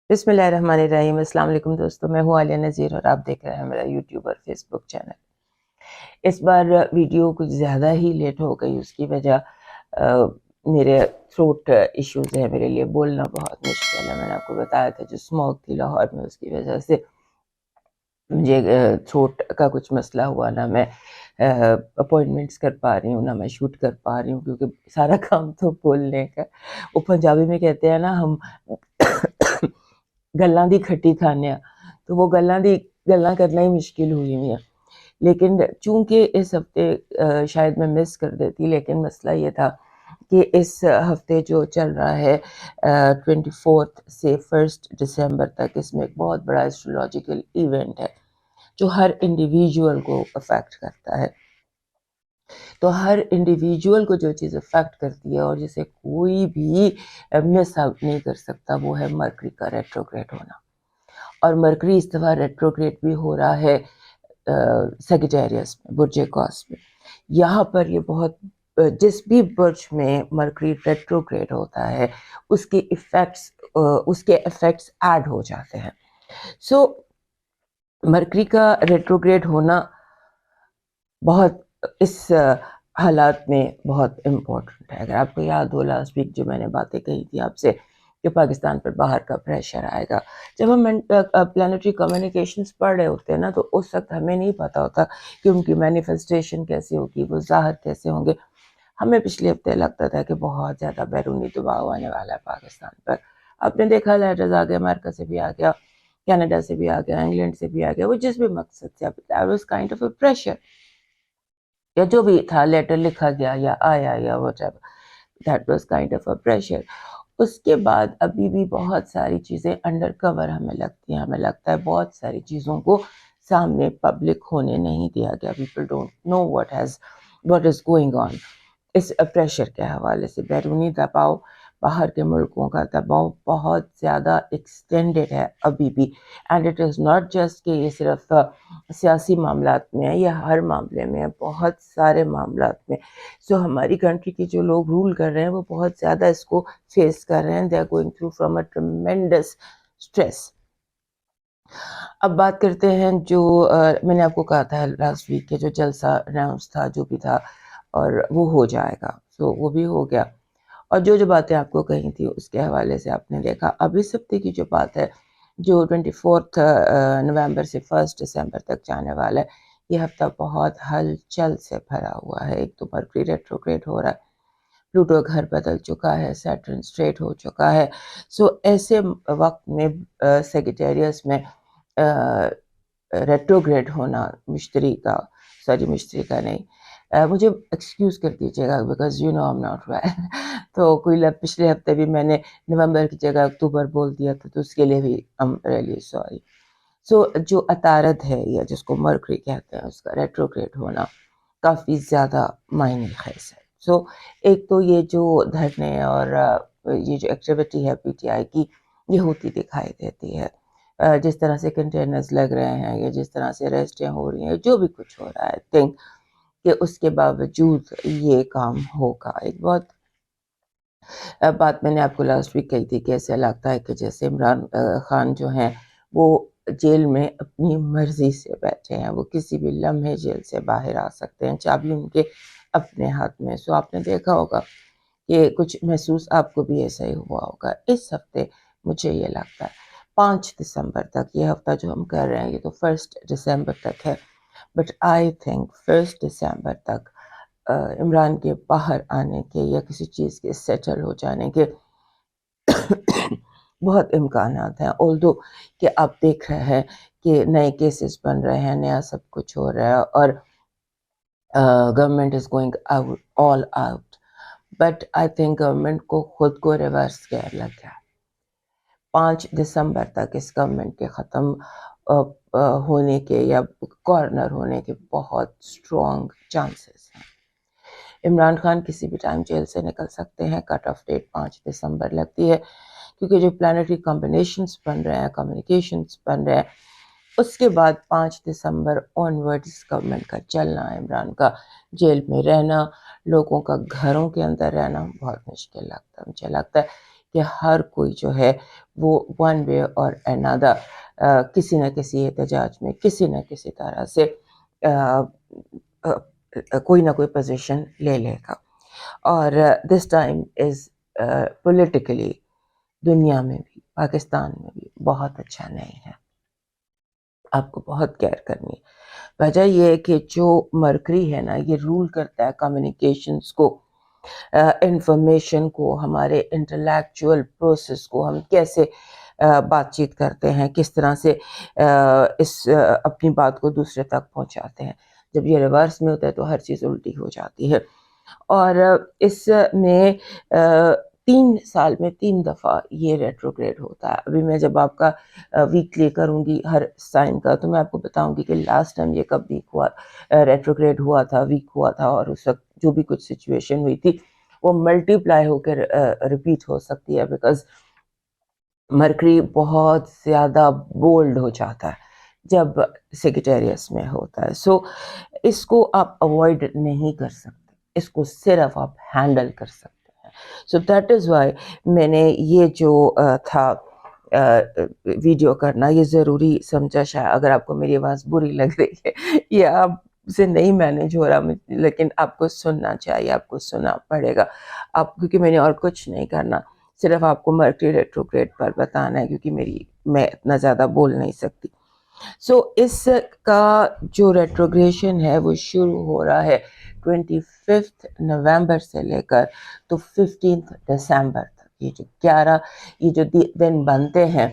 بسم اللہ الرحمن الرحیم۔ السلام علیکم دوستوں، میں ہوں عالیہ نذیر اور آپ دیکھ رہے ہیں میرا یوٹیوب اور فیس بک چینل۔ اس بار ویڈیو کچھ زیادہ ہی لیٹ ہو گئی، اس کی وجہ میرے تھروٹ ایشوز ہیں، میرے لیے بولنا بہت مشکل ہے۔ میں نے آپ کو بتایا تھا جو اسموک تھی لاہور میں، اس کی وجہ سے مجھے تھروٹ کا کچھ مسئلہ ہوا، نہ میں اپوائنٹمنٹس کر پا رہی ہوں، نہ میں شوٹ کر پا رہی ہوں، کیونکہ سارا کام تو بولنے کا۔ وہ پنجابی میں کہتے ہیں نا، ہم گلاں دی کھٹی کھانے، تو وہ گلاں کرنا ہی مشکل ہوئی ہوئی ہیں۔ لیکن چونکہ اس ہفتے شاید میں مس کر دیتی، لیکن مسئلہ یہ تھا کہ اس ہفتے جو چل رہا ہے 24 سے 1 دسمبر تک، اس میں ایک بہت بڑا ایسٹرولوجیکل ایونٹ ہے جو ہر انڈیویجول کو افیکٹ کرتا ہے۔ تو ہر انڈیویجول کو جو چیز افیکٹ کرتی ہے اور جسے کوئی بھی مس آؤٹ نہیں کر سکتا، وہ ہے مرکری کا ریٹروگریڈ ہونا۔ اور مرکری اس دفعہ ریٹروگریڈ بھی ہو رہا ہے سیگیٹیریس میں، برج قوس میں۔ یہاں پر یہ بہت جس بھی برج میں مرکری ریٹروگریڈ ہوتا ہے اس کے ایفیکٹس ایڈ ہو جاتے ہیں۔ سو مرکری کا ریٹروگریڈ ہونا بہت اس حالات میں بہت امپورٹنٹ ہے۔ اگر آپ کو یاد ہو لاسٹ ویک جو میں نے باتیں کہی تھی آپ سے کہ پاکستان پر باہر کا پریشر آئے گا، جب ہم پلانیٹری کمیونیکیشنز پڑھ رہے ہوتے ہیں نا، تو اس وقت ہمیں نہیں پتا ہوتا کہ ان کی مینیفیسٹیشن کیسی ہوگی، وہ ظاہر کیسے ہوں گے۔ ہمیں پچھلے ہفتے لگتا تھا کہ بہت زیادہ بیرونی دباؤ آنے والا ہے پاکستان پر۔ آپ نے دیکھا لیٹرز آ گیا، امریکہ سے بھی آ گیا، کینیڈا سے بھی آ گیا، انگلینڈ سے بھی آ گیا، وہ جس بھی مقصد سے that was kind of a pressure، یا جو بھی تھا لیٹر لکھا گیا یا آیا یا whatever، that was kind of a pressure۔ اس کے بعد ابھی بھی بہت ساری چیزیں انڈر کور ہمیں لگتی ہیں، ہمیں لگتا ہے بہت ساری چیزوں کو سامنے پبلک ہونے نہیں دیا گیا۔ people don't know what is going on۔ اس پریشر کے حوالے سے بیرونی دباؤ، باہر کے ملکوں کا دباؤ بہت زیادہ ایکسٹینڈڈ ہے ابھی بھی، and it is not just کہ یہ صرف سیاسی معاملات میں ہے، یہ ہر معاملے میں ہے، بہت سارے معاملات میں۔ سو ہماری کنٹری کے جو لوگ رول کر رہے ہیں وہ بہت زیادہ اس کو فیس کر رہے ہیں، they are going through from a tremendous stress. اب بات کرتے ہیں جو میں نے آپ کو کہا تھا لاسٹ ویک کے جو جلسہ اناؤنس تھا، جو بھی تھا، اور وہ ہو جائے گا، سو وہ بھی ہو گیا۔ اور جو باتیں آپ کو کہی تھی اس کے حوالے سے آپ نے دیکھا۔ اب اس ہفتے کی جو بات ہے جو 24 نومبر سے 1 دسمبر تک جانے والا ہے، یہ ہفتہ بہت ہلچل سے بھرا ہوا ہے۔ ایک تو مرکری ریٹروگریڈ ہو رہا ہے، پلوٹو گھر بدل چکا ہے، سیٹرن اسٹریٹ ہو چکا ہے۔ سو ایسے وقت میں سیگیٹیریس میں ریٹروگریڈ ہونا، مشتری کا نہیں، مجھے ایکسکیوز کر دیجیے گا because you know I'm not well, تو کوئی پچھلے ہفتے بھی میں نے نومبر کی جگہ اکتوبر بول دیا تھا، تو اس کے لیے بھی ایم ریئلی سوری۔ سو جو عطارد ہے یا جس کو مرکری کہتے ہیں، اس کا ریٹروگریڈ ہونا کافی زیادہ معنی خیز ہے۔ سو ایک تو یہ جو دھرنے اور یہ جو ایکٹیویٹی ہے پی ٹی آئی کی، یہ ہوتی دکھائی دیتی ہے۔ جس طرح سے کنٹینرز لگ رہے ہیں یا جس طرح سے اریسٹیں ہو رہی ہیں، جو بھی کچھ ہو رہا ہے، آئی تھنک کہ اس کے باوجود یہ کام ہوگا۔ ایک بہت بات میں نے آپ کو لاسٹ ویک کہی تھی کہ ایسا لگتا ہے کہ جیسے عمران خان جو ہیں وہ جیل میں اپنی مرضی سے بیٹھے ہیں، وہ کسی بھی لمحے جیل سے باہر آ سکتے ہیں، چابی ان کے اپنے ہاتھ میں۔ سو آپ نے دیکھا ہوگا کہ کچھ محسوس آپ کو بھی ایسا ہی ہوا ہوگا۔ اس ہفتے مجھے یہ لگتا ہے 5 دسمبر تک، یہ ہفتہ جو ہم کر رہے ہیں یہ تو 1 دسمبر تک ہے، بٹ آئی تھنک 1 دسمبر تک عمران کے باہر آنے کے یا کسی چیز کے سیٹل ہو جانے کے بہت امکانات ہیں۔ although کہ آپ دیکھ رہے ہیں کہ نئے کیسز بن رہے ہیں، نیا سب کچھ ہو رہا ہے، اور government is going all out, but I think government کو خود کو ریورس گیئر لگ گیا۔ 5 دسمبر تک اس گورنمنٹ کے ختم ہونے کے یا کارنر ہونے کے بہت اسٹرانگ چانسز ہیں۔ عمران خان کسی بھی ٹائم جیل سے نکل سکتے ہیں، کٹ آف ڈیٹ 5 دسمبر لگتی ہے، کیونکہ جو پلانیٹری کمبینیشنز بن رہے ہیں، کمیونیکیشنز بن رہے ہیں، اس کے بعد 5 دسمبر آنورڈز گورنمنٹ کا چلنا، عمران کا جیل میں رہنا، لوگوں کا گھروں کے اندر رہنا بہت مشکل لگتا ہے۔ مجھے لگتا ہے کہ ہر کوئی جو ہے وہ ون وے اور another کسی نہ کسی احتجاج میں کسی نہ کسی طرح سے کوئی نہ کوئی پوزیشن لے لے گا. اور دس ٹائم از پولیٹیکلی دنیا میں بھی پاکستان میں بھی بہت اچھا نہیں ہے. آپ کو بہت کیئر کرنی ہے. وجہ یہ ہے کہ جو مرکری ہے نا یہ رول کرتا ہے کمیونیکیشنز کو, انفارمیشن کو, ہمارے انٹلیکچوئل پروسیس کو, ہم کیسے بات چیت کرتے ہیں, کس طرح سے اپنی بات کو دوسرے تک پہنچاتے ہیں. جب یہ ریورس میں ہوتا ہے تو ہر چیز الٹی ہو جاتی ہے. اور اس میں 3 سال میں 3 دفعہ یہ ریٹروگریڈ ہوتا ہے. ابھی میں جب آپ کا ویکلی کروں گی ہر سائن کا تو میں آپ کو بتاؤں گی کہ لاسٹ ٹائم یہ کب ویک ہوا, ریٹروگریڈ ہوا تھا, ویک ہوا تھا, اور اس وقت جو بھی کچھ سچویشن ہوئی تھی وہ ملٹی پلائی ہو کے ریپیٹ ہو سکتی ہے, بیکاز مرکری بہت زیادہ بولڈ ہو جاتا ہے جب سیکریٹریس میں ہوتا ہے. سو اس کو آپ اوائڈ نہیں کر سکتے, اس کو صرف آپ ہینڈل کر سکتے ہیں. سو دیٹ از وائی میں نے یہ جو تھا ویڈیو کرنا یہ ضروری سمجھا. شاید اگر آپ کو میری آواز بری لگ رہی ہے یا آپ سے نہیں مینیج ہو رہا, لیکن آپ کو سننا چاہیے, آپ کو سننا پڑے گا آپ, کیونکہ میں نے اور کچھ نہیں کرنا, صرف آپ کو مرکری ریٹروگریڈ پر بتانا ہے, کیونکہ میں اتنا زیادہ بول نہیں سکتی. سو اس کا جو ریٹروگریشن ہے وہ شروع ہو رہا ہے 25 نومبر سے لے کر تو 15 دسمبر تک. یہ جو دن بنتے ہیں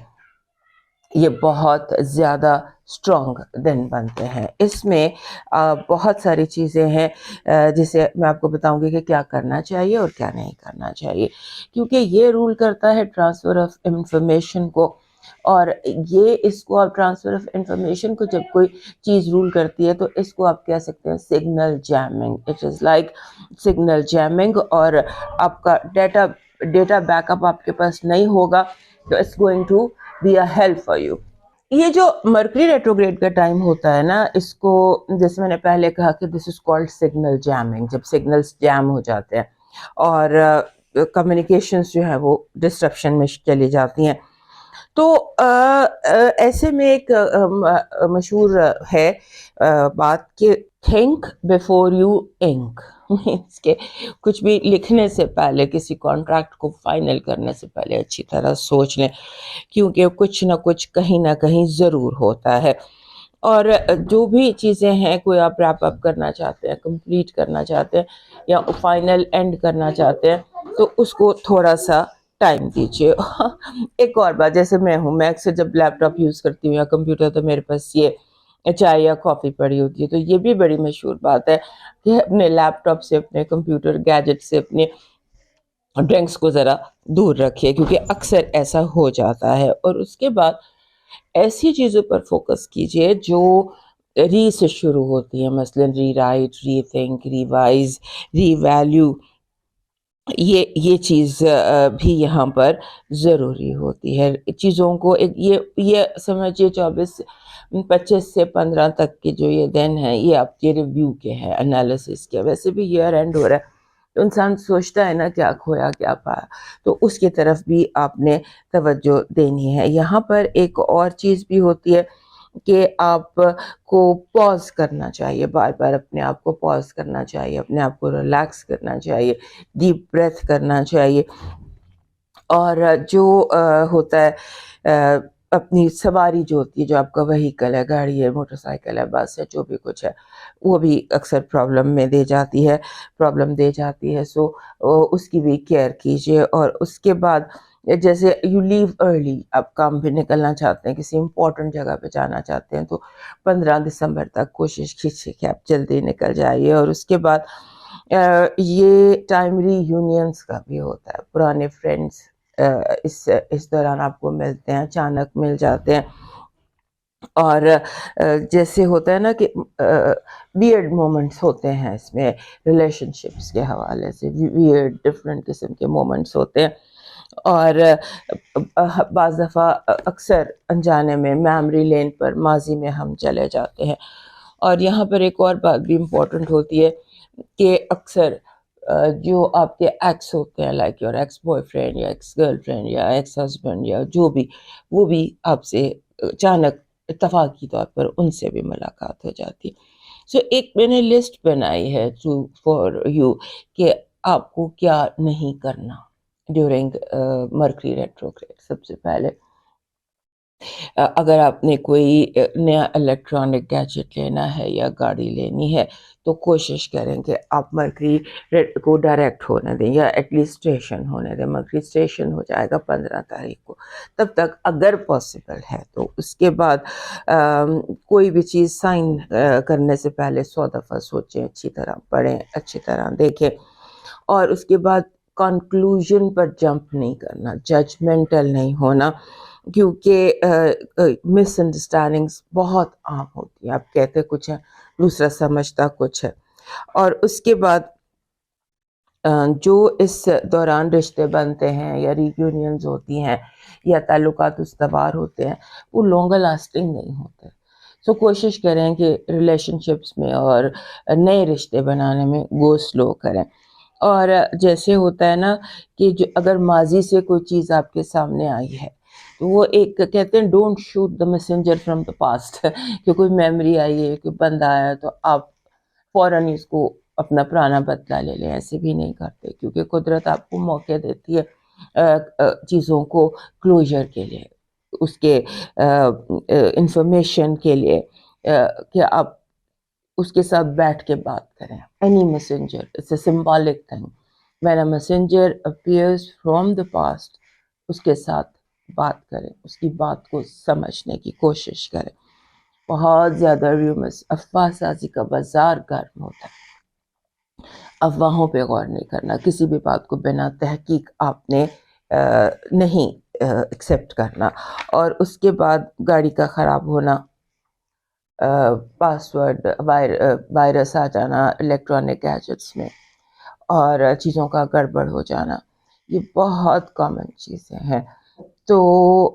یہ بہت زیادہ اسٹرانگ دن بنتے ہیں. اس میں بہت ساری چیزیں ہیں جسے میں آپ کو بتاؤں گی کہ کیا کرنا چاہیے اور کیا نہیں کرنا چاہیے, کیونکہ یہ رول کرتا ہے ٹرانسفر آف انفارمیشن کو. اور یہ اس کو آپ ٹرانسفر آف انفارمیشن کو جب کوئی چیز رول کرتی ہے تو اس کو آپ کہہ سکتے ہیں signal jamming. It is like signal jamming, اور آپ کا ڈیٹا بیک اپ آپ کے پاس نہیں ہوگا تو it's going to be a help for you. یہ جو مرکری ریٹروگریڈ کا ٹائم ہوتا ہے نا, اس کو جیسے میں نے پہلے کہا کہ this is called signal jamming, جب سگنلز جیم ہو جاتے ہیں اور کمیونیکیشنز جو ہے وہ ڈسٹرپشن میں چلی جاتی ہیں. تو ایسے میں ایک مشہور ہے بات کہ think before you ink, means کہ کچھ بھی لکھنے سے پہلے, کسی کانٹریکٹ کو فائنل کرنے سے پہلے اچھی طرح سوچ لیں, کیونکہ کچھ نہ کچھ کہیں نہ کہیں ضرور ہوتا ہے. اور جو بھی چیزیں ہیں, کوئی آپ ریپ اپ کرنا چاہتے ہیں, کمپلیٹ کرنا چاہتے ہیں یا فائنل اینڈ کرنا چاہتے ہیں تو اس کو تھوڑا سا ٹائم دیجیے. ایک اور بات, جیسے میں اکثر جب لیپ ٹاپ یوز کرتی ہوں یا کمپیوٹر تو میرے پاس یہ چائے یا کافی پڑی ہوتی ہے, تو یہ بھی بڑی مشہور بات ہے کہ اپنے لیپ ٹاپ سے, اپنے کمپیوٹر گیجٹ سے اپنے ڈرنکس کو ذرا دور رکھیے, کیونکہ اکثر ایسا ہو جاتا ہے. اور اس کے بعد ایسی چیزوں پر فوکس کیجیے جو ری سے شروع ہوتی ہیں, مثلا ری رائٹ, ری تھنک, ریوائز, ری ویلیو. یہ چیز بھی یہاں پر ضروری ہوتی ہے. چیزوں کو یہ سمجھیے 25 سے 15 تک کے جو یہ دن ہیں یہ آپ کے ریویو کے ہیں, انالیسس کے. ویسے بھی ایئر اینڈ ہو رہا ہے تو انسان سوچتا ہے نا کیا کھویا کیا پایا, تو اس کی طرف بھی آپ نے توجہ دینی ہے. یہاں پر ایک اور چیز بھی ہوتی ہے کہ آپ کو پاز کرنا چاہیے, بار بار اپنے آپ کو پاز کرنا چاہیے, اپنے آپ کو ریلیکس کرنا چاہیے, ڈیپ بریتھ کرنا چاہیے. اور جو ہوتا ہے اپنی سواری جو ہوتی ہے, جو آپ کا وہیکل ہے, گاڑی ہے, موٹر سائیکل ہے, بس ہے, جو بھی کچھ ہے, وہ بھی اکثر پرابلم دے جاتی ہے. سو اس کی بھی کیئر کیجیے. اور اس کے بعد جیسے یو لیو ارلی, آپ کام پہ نکلنا چاہتے ہیں, کسی امپورٹنٹ جگہ پہ جانا چاہتے ہیں, تو 15 دسمبر تک کوشش کیجیے کہ آپ جلدی نکل جائیے. اور اس کے بعد یہ ٹائم ری یونینس کا بھی ہوتا ہے, پرانے فرینڈس اس دوران آپ کو ملتے ہیں, اچانک مل جاتے ہیں. اور جیسے ہوتا ہے نا کہ ویئرڈ مومنٹس ہوتے ہیں اس میں, ریلیشن شپس کے حوالے سے ویئرڈ ڈفرینٹ قسم کے مومنٹس ہوتے ہیں. اور بعض دفعہ اکثر انجانے میں میموری لین پر ماضی میں ہم چلے جاتے ہیں. اور یہاں پر ایک اور بات بھی امپورٹنٹ ہوتی ہے کہ اکثر جو آپ کے ایکس ہوتے ہیں like your x boy friend یا ایکس گرل فرینڈ یا ایکس ہسبینڈ یا جو بھی، وہ بھی آپ سے اچانک اتفاقی طور پر ان سے بھی ملاقات ہو جاتی ہے. سو ایک میں نے لسٹ بنائی ہے فار یو کہ آپ کو کیا نہیں کرنا ڈیورنگ مرکری ریٹروگریڈ. سب سے پہلے اگر آپ نے کوئی نیا الیکٹرانک گیجٹ لینا ہے یا گاڑی لینی ہے تو کوشش کریں کہ آپ مرکری کو ڈائریکٹ ہونے دیں یا ایٹ لیسٹ اسٹیشن ہونے دیں. مرکری اسٹیشن ہو جائے گا 15 تاریخ کو. تب تک اگر پاسبل ہے تو اس کے بعد کوئی بھی چیز سائن کرنے سے پہلے 100 دفعہ سوچیں، اچھی طرح پڑھیں، اچھی طرح دیکھیں، اور اس کے بعد کنکلوژن پر جمپ نہیں کرنا، ججمنٹل نہیں ہونا، کیونکہ مس انڈرسٹینڈنگس بہت عام ہوتی ہیں. آپ کہتے کچھ ہیں، دوسرا سمجھتا کچھ ہے. اور اس کے بعد جو اس دوران رشتے بنتے ہیں یا رییونینز ہوتی ہیں یا تعلقات استوار ہوتے ہیں، وہ لانگر لاسٹنگ نہیں ہوتے. سو کوشش کریں کہ ریلیشن شپس میں اور نئے رشتے بنانے میں گو سلو کریں. اور جیسے ہوتا ہے نا کہ جو اگر ماضی سے کوئی چیز آپ کے سامنے آئی ہے تو وہ ایک کہتے ہیں don't shoot the messenger from the past. کہ کوئی میموری آئی ہے، کوئی بندہ آیا تو آپ فوراً اس کو اپنا پرانا بدلہ لے لیں. ایسے بھی نہیں کرتے، کیونکہ قدرت آپ کو موقع دیتی ہے چیزوں کو کلوجر کے لیے، اس کے انفارمیشن کے لیے، کہ آپ اس کے ساتھ بیٹھ کے بات کریں. Any messenger it's a symbolic thing. When a messenger appears from the past, اس کے ساتھ بات کریں، اس کی بات کو سمجھنے کی کوشش کریں. بہت زیادہ ریومرز، افواہ سازی کا بازار گرم ہوتا ہے. افواہوں پہ غور نہیں کرنا، کسی بھی بات کو بنا تحقیق آپ نے نہیں ایکسیپٹ کرنا. اور اس کے بعد گاڑی کا خراب ہونا، پاسورڈ وائرس آ جانا الیکٹرانک گیجٹس میں، اور چیزوں کا گڑبڑ ہو جانا، یہ بہت کامن چیزیں ہیں. تو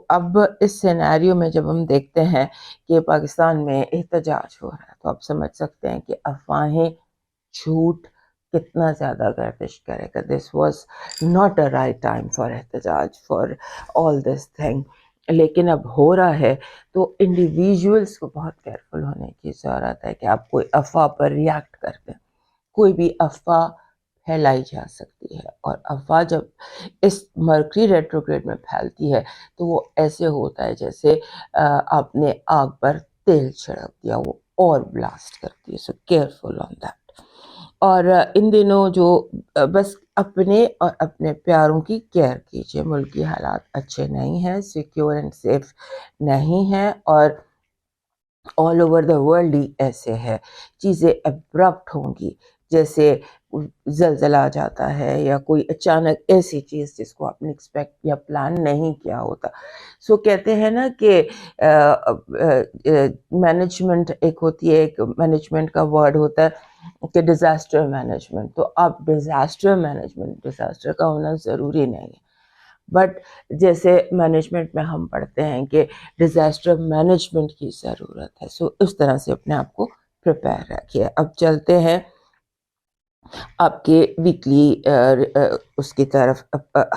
اب اس سینیریو میں جب ہم دیکھتے ہیں کہ پاکستان میں احتجاج ہو رہا ہے تو آپ سمجھ سکتے ہیں کہ افواہیں، جھوٹ کتنا زیادہ گردش کرے گا. This was not a right time for احتجاج، فار آل دس تھنگ. لیکن اب ہو رہا ہے تو انڈیویژولس کو بہت کیئرفل ہونے کی ضرورت ہے کہ آپ کوئی افواہ پر ریاکٹ کر دیں. کوئی بھی افواہ پھیلائی جا سکتی ہے، اور افواہ جب اس مرکری ریٹروگریڈ میں پھیلتی ہے تو وہ ایسے ہوتا ہے جیسے آپ نے آگ پر تیل چھڑک دیا، وہ اور بلاسٹ کرتی ہے. سو کیئرفل آن دیٹ. اور ان دنوں جو بس اپنے اور اپنے پیاروں کی کیئر کیجیے. ملکی حالات اچھے نہیں ہیں، سیکیور اینڈ سیف نہیں ہیں، اور آل اوور دا ورلڈ ہی ایسے ہے. چیزیں ابرپٹ ہوں گی، جیسے زلزلہ آ جاتا ہے یا کوئی اچانک ایسی چیز جس کو آپ نے ایکسپیکٹ یا پلان نہیں کیا ہوتا. سو کہتے ہیں نا کہ مینجمنٹ ایک ہوتی ہے، ایک مینجمنٹ کا ورڈ ہوتا ہے کہ ڈیزاسٹر مینجمنٹ. تو آپ ڈیزاسٹر کا ہونا ضروری نہیں ہے، بٹ جیسے مینجمنٹ میں ہم پڑھتے ہیں کہ ڈیزاسٹر مینجمنٹ کی ضرورت ہے. سو اس طرح سے اپنے آپ کو پریپیئر رکھیے. اب چلتے ہیں آپ کے ویکلی اس کی طرف،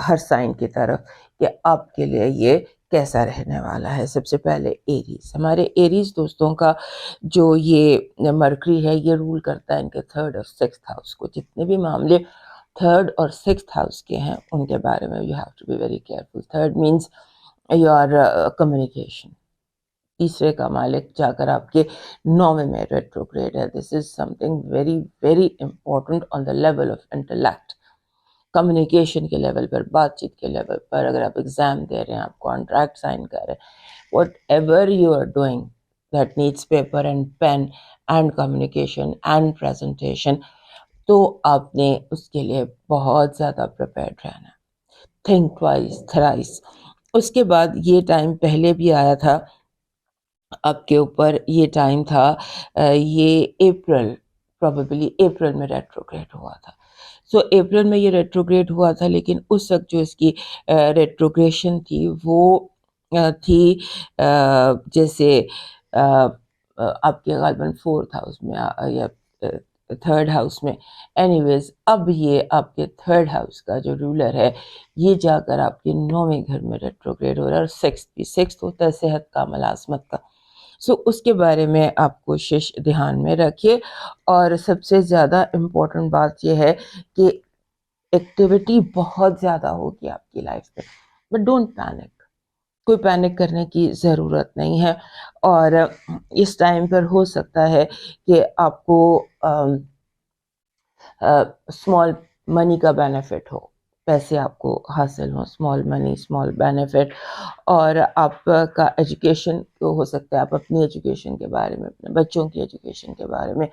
ہر سائن کی طرف کہ آپ کے لیے یہ کیسا رہنے والا ہے. سب سے پہلے ایریز. ہمارے ایریز دوستوں کا جو یہ مرکری ہے یہ رول کرتا ہے ان کے 3rd اور 6th ہاؤس کو. جتنے بھی معاملے 3rd اور 6th ہاؤس کے ہیں ان کے بارے میں you have to be very careful. 3rd means your communication. تیسرے کا مالک جا کر آپ کے 9ویں میں ریٹروگریڈ ہے. This is something very very important on the level of intellect. Communication کے لیول پر، بات چیت کے لیول پر، اگر آپ ایگزام دے رہے ہیں، آپ کانٹریکٹ سائن کر رہے ہیں، whatever you are doing that needs paper and pen and communication and presentation, تو آپ نے اس کے لیے بہت زیادہ پریپیئرڈ رہنا. Think twice thrice. اس کے بعد یہ ٹائم پہلے بھی آیا تھا آپ کے اوپر، یہ ٹائم تھا یہ پروبیبلی اپریل میں ریٹروگریڈ ہوا تھا. سو اپریل میں یہ ریٹروگریڈ ہوا تھا، لیکن اس وقت جو اس کی ریٹروگریشن تھی وہ تھی جیسے آپ کے غالباً 4th ہاؤس میں یا تھرڈ ہاؤس میں. اینی ویز اب یہ آپ کے تھرڈ ہاؤس کا جو رولر ہے یہ جا کر آپ کے 9ویں گھر میں ریٹروگریڈ ہو رہا ہے، اور سکس ہوتا ہے صحت کا، ملازمت کا. سو اس کے بارے میں آپ کوشش دھیان میں رکھیے. اور سب سے زیادہ امپورٹنٹ بات یہ ہے کہ ایکٹیویٹی بہت زیادہ ہوگی آپ کی لائف میں، بٹ ڈونٹ پینک. کوئی پینک کرنے کی ضرورت نہیں ہے. اور اس ٹائم پر ہو سکتا ہے کہ آپ کو اسمال منی کا بینیفٹ ہو، پیسے آپ کو حاصل ہوں، اسمال منی، اسمال بینیفٹ. اور آپ کا ایجوکیشن کو ہو سکتا ہے آپ اپنی ایجوکیشن کے بارے میں، اپنے بچوں کی ایجوکیشن کے بارے میں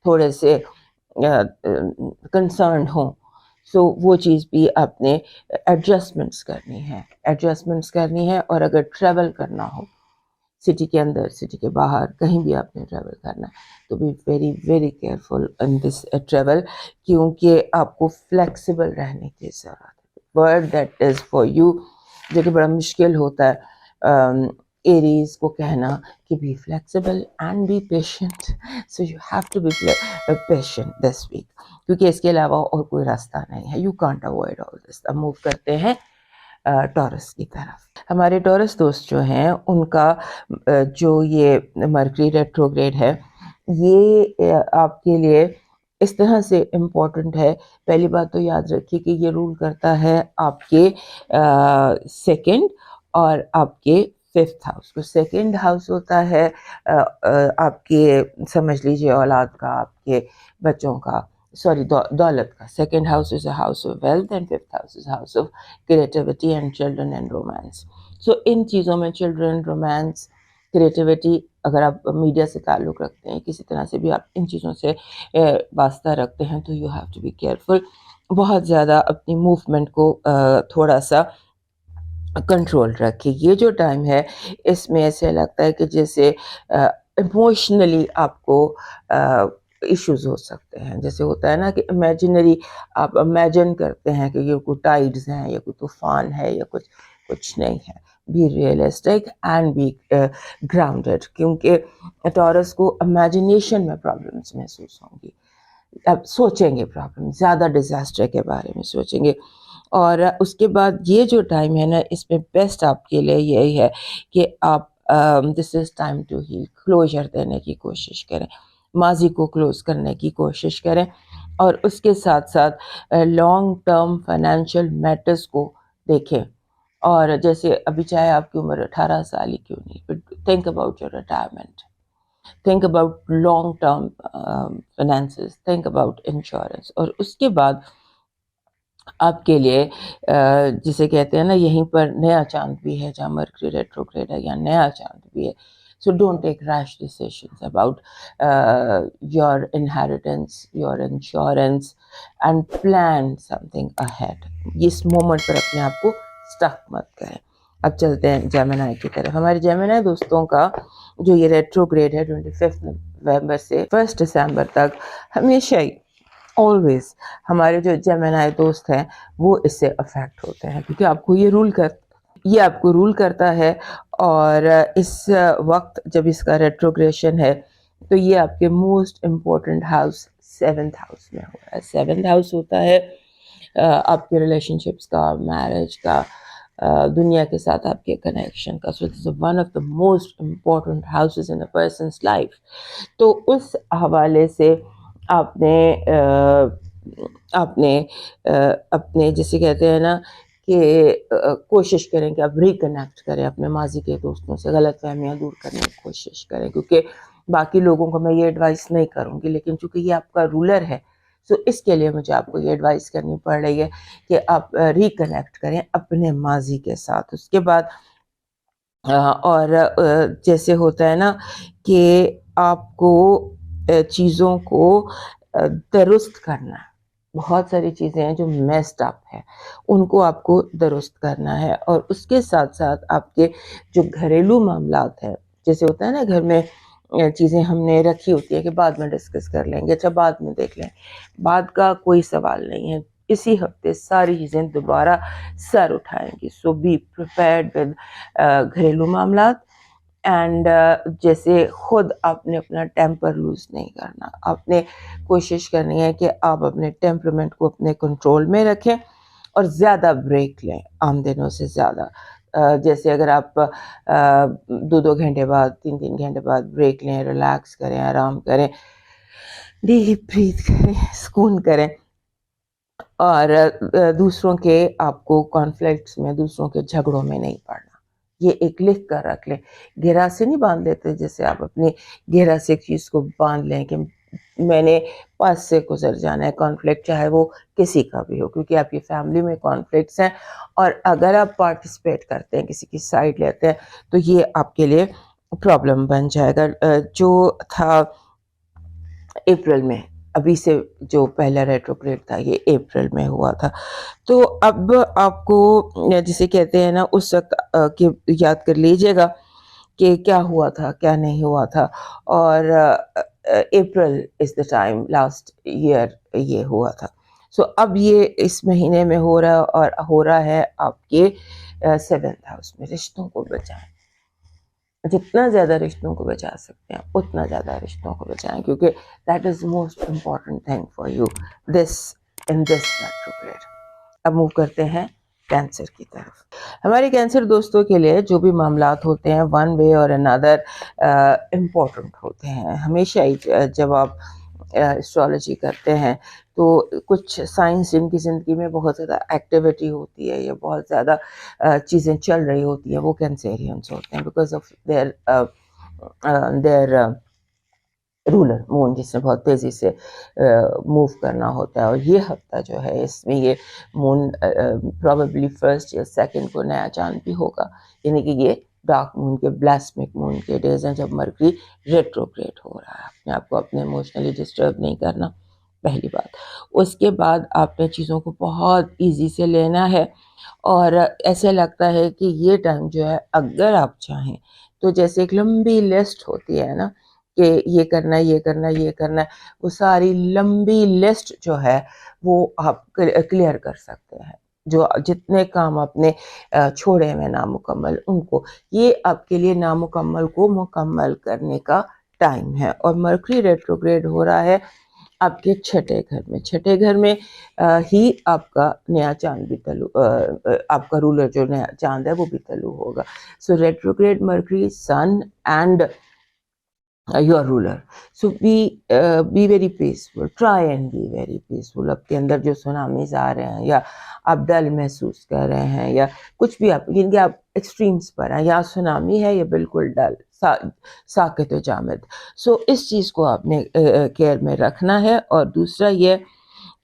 تھوڑے سے کنسرنڈ ہوں. سو وہ چیز بھی آپ نے ایڈجسٹمنٹس کرنی ہے. اور اگر ٹریول کرنا ہو سٹی کے اندر، سٹی کے باہر، کہیں بھی آپ نے ٹریول کرنا ہے تو be very very careful in this travel, کیونکہ آپ کو فلیکسیبل رہنے کی ضرورت ہے. Word that is for you, جو کہ بڑا مشکل ہوتا ہے ایریز کو کہنا کہ be flexible and be patient. So you have to be patient this week, کیونکہ اس کے علاوہ اور کوئی راستہ نہیں ہے. You can't avoid all this. اب موو کرتے ہیں ٹورس کی طرف. ہمارے ٹورس دوست جو ہیں ان کا جو یہ مرکری ریٹروگریڈ ہے یہ آپ کے لیے اس طرح سے امپورٹنٹ ہے. پہلی بات تو یاد رکھیے کہ یہ رول کرتا ہے آپ کے سیکنڈ اور آپ کے ففتھ ہاؤس کو. سیکنڈ ہاؤس ہوتا ہے آپ کے سمجھ لیجیے اولاد کا، آپ کے بچوں کا، دولت کا. Second house is a house of wealth and fifth house is house of creativity and children and romance. So ان چیزوں میں چلڈرن، رومانس، کریٹیوٹی، اگر آپ میڈیا سے تعلق رکھتے ہیں، کسی طرح سے بھی آپ ان چیزوں سے واسطہ رکھتے ہیں تو you have to be careful. بہت زیادہ اپنی موومنٹ کو تھوڑا سا کنٹرول رکھیے. یہ جو ٹائم ہے اس میں ایسے لگتا ہے کہ جیسے ایموشنلی آپ کو ایشوز ہو سکتے ہیں. جیسے ہوتا ہے نا کہ امیجنری آپ امیجن کرتے ہیں کہ یہ کوئی ٹائڈز ہیں یا کوئی طوفان ہے یا کچھ نہیں ہے. Be realistic and be grounded, کیونکہ ٹورس کو امیجنیشن میں پرابلمس محسوس ہوں گی. اب سوچیں گے پرابلم، زیادہ ڈیزاسٹر کے بارے میں سوچیں گے. اور اس کے بعد یہ جو ٹائم ہے نا اس میں بیسٹ آپ کے لیے یہی ہے کہ آپ this is time to heal, closure دینے کی کوشش کریں، ماضی کو کلوز کرنے کی کوشش کریں. اور اس کے ساتھ ساتھ لانگ ٹرم فائنینشیل میٹرز کو دیکھیں. اور جیسے ابھی چاہے آپ کی عمر 18 سال ہی کیوں نہیں، but think about your retirement, think about long term finances, think about insurance. اور اس کے بعد آپ کے لیے جسے کہتے ہیں نا یہیں پر نیا چاند بھی ہے جہاں مرکری ریٹروگریڈ ہے، یا نیا چاند بھی ہے. So don't take rash decisions about your inheritance, your insurance, and plan something ahead. اس مومنٹ پر اپنے آپ کو اسٹک مت کریں. اب چلتے ہیں جیمنائی کی طرف. ہمارے جیمنائی دوستوں کا جو یہ ریٹروگریڈ ہے 25 نومبر سے 1 دسمبر تک، ہمیشہ ہی آلویز ہمارے جو جیمنائی دوست ہیں وہ اس سے افیکٹ ہوتے ہیں، کیونکہ آپ کو یہ آپ کو رول کرتا ہے. اور اس وقت جب اس کا ریٹروگریشن ہے تو یہ آپ کے most important house 7th house میں ہو رہا ہے. 7th ہاؤس ہوتا ہے آپ کے ریلیشن شپس کا، میرج کا، دنیا کے ساتھ آپ کے کنیکشن کا. So this is one of the most important houses in a person's life. تو اس حوالے سے آپ نے اپنے جسے کہتے ہیں نا کہ کوشش کریں کہ آپ ریکنیکٹ کریں اپنے ماضی کے دوستوں سے، غلط فہمیاں دور کرنے کی کوشش کریں. کیونکہ باقی لوگوں کو میں یہ ایڈوائس نہیں کروں گی، لیکن چونکہ یہ آپ کا رولر ہے سو اس کے لیے مجھے آپ کو یہ ایڈوائس کرنی پڑ رہی ہے کہ آپ ریکنیکٹ کریں اپنے ماضی کے ساتھ. اس کے بعد اور جیسے ہوتا ہے نا کہ آپ کو چیزوں کو درست کرنا ہے. بہت ساری چیزیں ہیں جو میسڈ اپ ہیں، ان کو آپ کو درست کرنا ہے. اور اس کے ساتھ ساتھ آپ کے جو گھریلو معاملات ہیں، جیسے ہوتا ہے نا گھر میں چیزیں ہم نے رکھی ہوتی ہے کہ بعد میں ڈسکس کر لیں گے، اچھا بعد میں دیکھ لیں، بعد کا کوئی سوال نہیں ہے. اسی ہفتے ساری چیزیں دوبارہ سر اٹھائیں گی. سو بی پریپیئرڈ ود گھریلو معاملات اینڈ جیسے خود آپ نے اپنا ٹیمپر لوز نہیں کرنا، آپ نے کوشش کرنی ہے کہ آپ اپنے ٹیمپرمنٹ کو اپنے کنٹرول میں رکھیں اور زیادہ بریک لیں عام دنوں سے زیادہ. جیسے اگر آپ 2 گھنٹے بعد 3 گھنٹے بعد بریک لیں، ریلیکس کریں، آرام کریں، ڈیپ بریتھ کریں، سکون کریں، اور دوسروں کے آپ کو کانفلکٹس میں، دوسروں کے جھگڑوں میں نہیں پڑنا. یہ ایک لکھ کر رکھ لیں. گہرا سے نہیں باندھ لیتے جیسے آپ اپنی گہرا سے ایک چیز کو باندھ لیں کہ میں نے پاس سے گزر جانا ہے. کانفلکٹ چاہے وہ کسی کا بھی ہو، کیونکہ آپ کی فیملی میں کانفلکٹس ہیں، اور اگر آپ پارٹیسپیٹ کرتے ہیں، کسی کی سائڈ لیتے ہیں، تو یہ آپ کے لیے پرابلم بن جائے گا. جو تھا اپریل میں، ابھی سے جو پہلا ریٹروگریڈ تھا یہ اپریل میں ہوا تھا. تو اب آپ کو جسے کہتے ہیں نا اس وقت کہ یاد کر لیجئے گا کہ کیا ہوا تھا، کیا نہیں ہوا تھا. اور April is the time last year یہ ہوا تھا. سو اب یہ اس مہینے میں ہو رہا، اور ہو رہا ہے آپ کے 7th ہاؤس میں. رشتوں کو بچائیں، جتنا زیادہ رشتوں کو بچا سکتے ہیں اتنا زیادہ رشتوں کو بچائیں، کیونکہ that is most important thing for you this in this retrograde. اب موو کرتے ہیں کینسر کی طرف. ہمارے کینسر دوستوں کے لیے جو بھی معاملات ہوتے ہیں ون وے اور انادر امپورٹنٹ ہوتے ہیں. ہمیشہ ہی جب آپ اسٹرالوجی کرتے ہیں تو کچھ سائنس جن کی زندگی میں بہت زیادہ ایکٹیویٹی ہوتی ہے یا بہت زیادہ چیزیں چل رہی ہوتی ہیں، وہ کینسیرینس ہوتے ہیں بیکاز آف دیئر رولر مون، جس سے بہت تیزی سے موو کرنا ہوتا ہے. اور یہ ہفتہ جو ہے اس میں یہ مون پروبیبلی 1 یا 2 کو نیا چاند بھی ہوگا، یعنی کہ یہ ڈارک مون کے، بلاسمک مون کے ڈیز ہیں جب مرکری ریٹروگریڈ ہو رہا ہے. اپنے آپ کو اپنے ایموشنلی ڈسٹرب نہیں کرنا، پہلی بات. اس کے بعد آپ نے چیزوں کو بہت ایزی سے لینا ہے، اور ایسے لگتا ہے کہ یہ ٹائم جو ہے اگر آپ چاہیں تو جیسے ایک لمبی لسٹ ہوتی ہے نا کہ یہ کرنا ہے، یہ کرنا ہے، یہ کرنا ہے، وہ ساری لمبی لسٹ جو ہے وہ آپ کلیئر کر سکتے ہیں. جو جتنے کام آپ نے چھوڑے ہوئے نامکمل، ان کو، یہ آپ کے لیے نامکمل کو مکمل کرنے کا ٹائم ہے. اور مرکری ریٹروگریڈ ہو رہا ہے آپ کے 6 گھر میں. 6 گھر میں ہی آپ کا نیا چاند بھی طلوع، آپ کا رولر جو نیا چاند ہے وہ بھی طلوع ہوگا. So retrograde Mercury, sun and your ruler. So be very peaceful. Try and be very peaceful. آپ کے اندر جو سونامیز آ رہے ہیں، یا آپ ڈل محسوس کر رہے ہیں، یا کچھ بھی آپ، یعنی کہ آپ ایکسٹریمز پر ہیں، یا سونامی ہے یا بالکل ڈل ساکت و جامد. سو اس چیز کو آپ نے کیئر میں رکھنا ہے. اور دوسرا یہ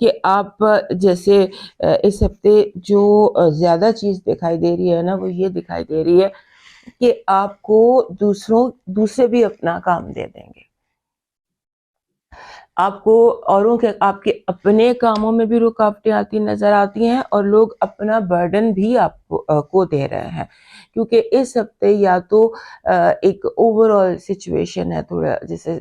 کہ آپ جیسے اس ہفتے جو زیادہ چیز دکھائی دے رہی ہے نا، وہ یہ دکھائی دے رہی ہے کہ آپ کو دوسرے بھی اپنا کام دے دیں گے. آپ کو اوروں کے، آپ کے اپنے کاموں میں بھی رکاوٹیں آتی نظر آتی ہیں، اور لوگ اپنا برڈن بھی آپ کو دے رہے ہیں. کیونکہ اس ہفتے یا تو ایک اوور آل سچویشن ہے، تھوڑا جیسے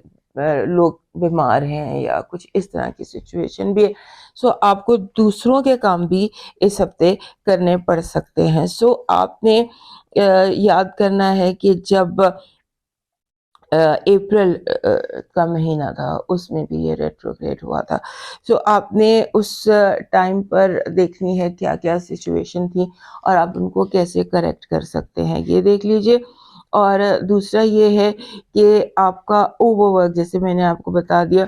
لوگ بیمار ہیں یا کچھ اس طرح کی سچویشن بھی ہے. سو آپ کو دوسروں کے کام بھی اس ہفتے کرنے پڑ سکتے ہیں. سو آپ نے یاد کرنا ہے کہ جب اپریل کا مہینہ تھا اس میں بھی یہ ریٹروگریڈ ہوا تھا. سو آپ نے اس ٹائم پر دیکھنی ہے کیا کیا سچویشن تھی اور آپ ان کو کیسے کریکٹ کر سکتے ہیں، یہ دیکھ لیجئے. اور دوسرا یہ ہے کہ آپ کا اوور ورک، جیسے میں نے آپ کو بتا دیا،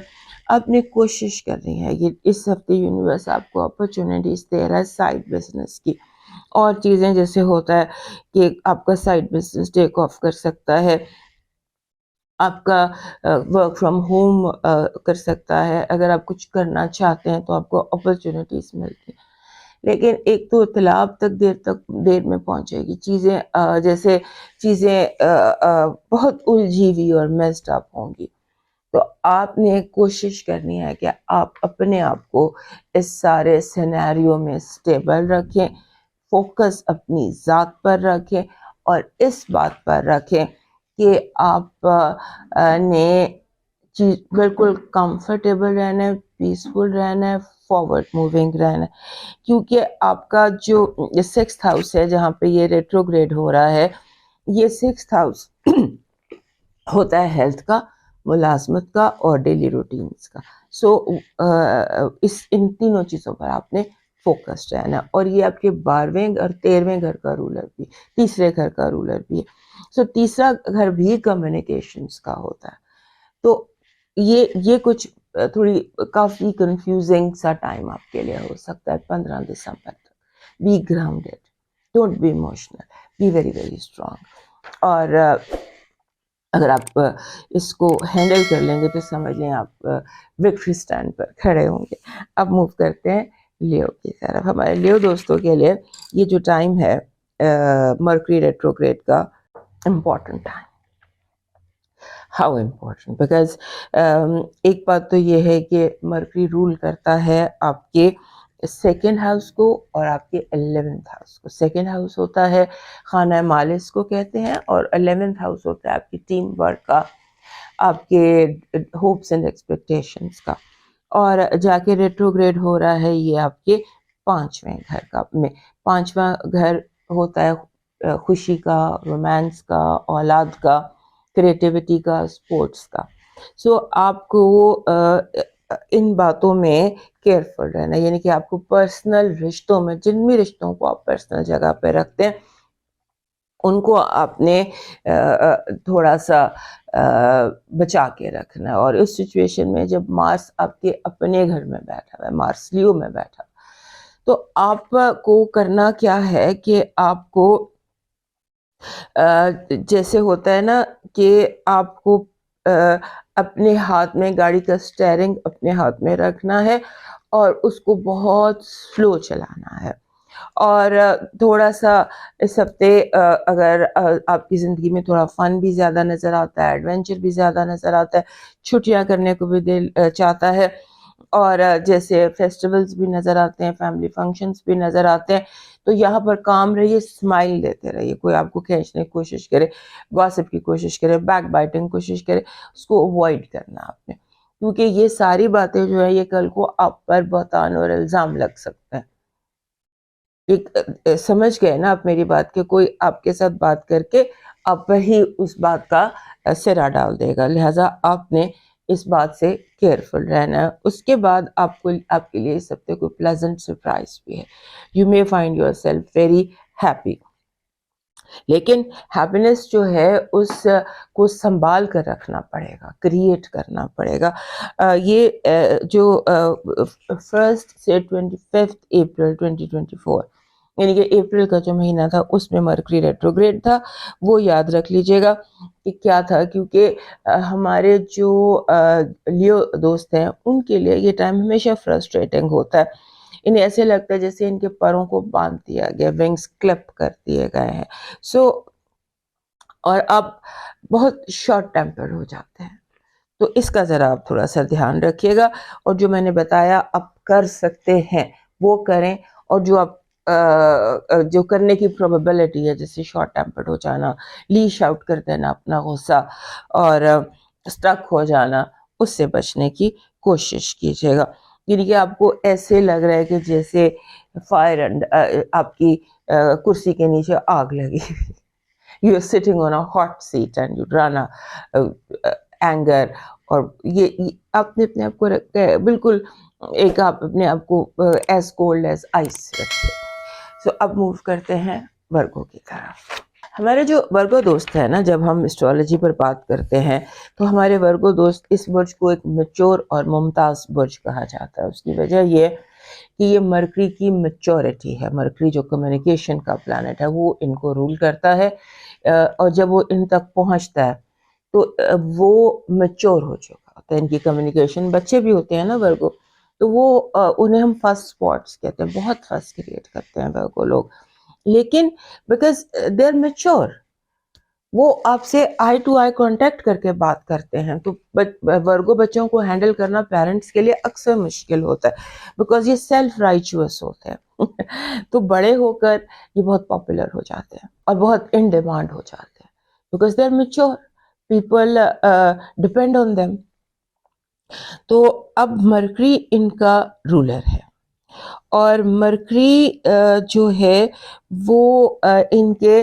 آپ نے کوشش کرنی ہے. یہ اس ہفتے یونیورس آپ کو اپرچونٹیز دے رہا ہے سائڈ بزنس کی، اور چیزیں جیسے ہوتا ہے کہ آپ کا سائڈ بزنس ٹیک آف کر سکتا ہے، آپ کا ورک فرام ہوم کر سکتا ہے. اگر آپ کچھ کرنا چاہتے ہیں تو آپ کو اپرچونٹیز ملتی ہیں، لیکن ایک تو اطلاع دیر میں پہنچے گی. چیزیں جیسے چیزیں بہت الجھی ہوئی اور میسڈ اپ ہوں گی. تو آپ نے کوشش کرنی ہے کہ آپ اپنے آپ کو اس سارے سینیریو میں سٹیبل رکھیں، فوکس اپنی ذات پر رکھیں، اور اس بات پر رکھیں کہ آپ نے بالکل کمفرٹیبل رہنا ہے، پیسفل رہنا ہے، فارورڈ موونگ رہنا ہے. کیونکہ آپ کا جو 6th ہاؤس ہے جہاں پہ یہ ریٹروگریڈ ہو رہا ہے، یہ 6th ہاؤس ہوتا ہے ہیلتھ کا, ملازمت کا اور ڈیلی روٹینز کا. سو ان تینوں چیزوں پر آپ نے فوکسڈ رہنا, اور یہ آپ کے 12ویں اور 13ویں گھر کا رولر بھی, تیسرے گھر کا رولر بھی ہے. سو تیسرا گھر بھی کمیونیکیشنز کا ہوتا ہے. تو یہ کچھ تھوڑی کافی کنفیوزنگ سا ٹائم آپ کے لیے ہو سکتا ہے 15 دسمبر تک. Be grounded, don't be emotional, be very very strong. اور اگر آپ اس کو ہینڈل کر لیں گے تو سمجھ لیں آپ وکٹری اسٹینڈ پر کھڑے ہوں گے. اب موو کرتے ہیں لیو کی طرف. ہمارے لیو دوستوں کے لیے یہ جو ٹائم ہے مرکری ریٹروگریڈ کا, important time. How important, because ایک بات تو یہ ہے کہ مرکری رول کرتا ہے آپ کے 2nd ہاؤس کو اور آپ کے 11th ہاؤس کو. 2nd ہاؤس ہوتا ہے خانہ مال, اس کو کہتے ہیں, اور 11th ہاؤس ہوتا ہے آپ کی ٹیم ورک کا, آپ کے ہوپس اینڈ ایکسپیکٹیشنس کا. اور جا کے ریٹروگریڈ ہو رہا ہے یہ آپ کے 5ویں گھر کا. میں 5واں گھر ہوتا ہے خوشی کا, رومانس کا, اولاد کا, کریٹیوٹی کا, اسپورٹس کا. سو آپ کو ان باتوں میں کیئرفل رہنا, یعنی کہ آپ کو پرسنل رشتوں میں, جن بھی رشتوں کو آپ پرسنل جگہ پہ رکھتے ہیں, ان کو آپ نے تھوڑا سا بچا کے رکھنا ہے. اور اس سچویشن میں جب مارس آپ کے اپنے گھر میں بیٹھا ہوا ہے, مارس لیو میں بیٹھا, تو آپ کو کرنا کیا ہے کہ آپ کو جیسے ہوتا ہے نا کہ آپ کو اپنے ہاتھ میں گاڑی کا اسٹیئرنگ اپنے ہاتھ میں رکھنا ہے اور اس کو بہت سلو چلانا ہے. اور تھوڑا سا اس ہفتے اگر آپ کی زندگی میں تھوڑا فن بھی زیادہ نظر آتا ہے, ایڈونچر بھی زیادہ نظر آتا ہے, چھٹیاں کرنے کو بھی دل چاہتا ہے, اور جیسے فیسٹیولز بھی نظر آتے ہیں, فیملی فنکشنز بھی نظر آتے ہیں, تو یہاں پر کام رہیے, اسمائل دیتے رہیے. کوئی آپ کو کھینچنے کی کوشش کرے, گاسپ کی کوشش کرے, بیک بائٹنگ کوشش کرے, اس کو اوائڈ کرنا آپ نے, کیونکہ یہ ساری باتیں جو ہے یہ کل کو آپ پر بہتان اور الزام لگ سکتے ہیں. ایک سمجھ گئے نا آپ میری بات, کہ کوئی آپ کے ساتھ بات کر کے آپ پر ہی اس بات کا سرا ڈال دے گا. لہٰذا آپ نے اس بات سے کیئرفل رہنا ہے. اس کے بعد آپ کے لیے اس ہفتے کوئی پلیزنٹ سرپرائز بھی ہے. You may find your self very happy. لیکن ہیپینس جو ہے اس کو سنبھال کر رکھنا پڑے گا, کریٹ کرنا پڑے گا. یہ جو 1 سے 25 اپریل 2024, یعنی کہ اپریل کا جو مہینہ تھا اس میں مرکری ریٹروگریڈ تھا, وہ یاد رکھ لیجئے گا کہ کیا تھا. کیونکہ ہمارے جو لیو دوست ہیں ان کے لیے یہ ٹائم ہمیشہ فرسٹریٹنگ ہوتا ہے. انہیں ایسے لگتا ہے جیسے ان کے پروں کو باندھ دیا گیا, ونگز کلپ کر دیے گئے ہیں. سو اور آپ بہت شارٹ ٹیمپر ہو جاتے ہیں, تو اس کا ذرا آپ تھوڑا سا دھیان رکھیے گا. اور جو میں نے بتایا آپ کر سکتے ہیں وہ کریں, اور جو آپ جو کرنے کی پروبیبلٹی ہے, جیسے شارٹ ٹیمپرڈ ہو جانا, لیش آؤٹ کر دینا اپنا غصہ, اور اسٹرک ہو جانا, اس سے بچنے کی کوشش کیجیے گا. یعنی کہ آپ کو ایسے لگ رہا ہے کہ جیسے فائر آپ کی کرسی کے نیچے آگ لگی, you are sitting on a hot seat and you run anger. اور یہ آپ نے اپنے آپ کو بالکل ایک, آپ اپنے آپ کو ایز کولڈ ایز آئس رکھے. سو اب موو کرتے ہیں ورگو کی طرف. ہمارے جو ورگو دوست ہیں نا, جب ہم اسٹرالوجی پر بات کرتے ہیں تو ہمارے ورگو دوست, اس برج کو ایک میچور اور ممتاز برج کہا جاتا ہے. اس کی وجہ یہ کہ یہ مرکری کی میچورٹی ہے. مرکری جو کمیونیکیشن کا پلانٹ ہے وہ ان کو رول کرتا ہے, اور جب وہ ان تک پہنچتا ہے تو وہ میچور ہو چکا ہوتا ہے. ان کی کمیونیکیشن, بچے بھی ہوتے ہیں نا ورگو, تو وہ انہیں ہم فرسٹ اسپاٹس کہتے ہیں. بہت فرسٹ کریٹ کرتے ہیں ورگو لوگ, لیکن بیکاز دے آر میچور, وہ آپ سے آئی ٹو آئی کانٹیکٹ کر کے بات کرتے ہیں. تو ورگو بچوں کو ہینڈل کرنا پیرنٹس کے لیے اکثر مشکل ہوتا ہے, بیکاز یہ سیلف رائچوس ہوتے ہیں. تو بڑے ہو کر یہ بہت پاپولر ہو جاتے ہیں اور بہت ان ڈیمانڈ ہو جاتے ہیں, because they are mature, people depend on them. تو اب مرکری ان کا رولر ہے, اور مرکری جو ہے وہ ان کے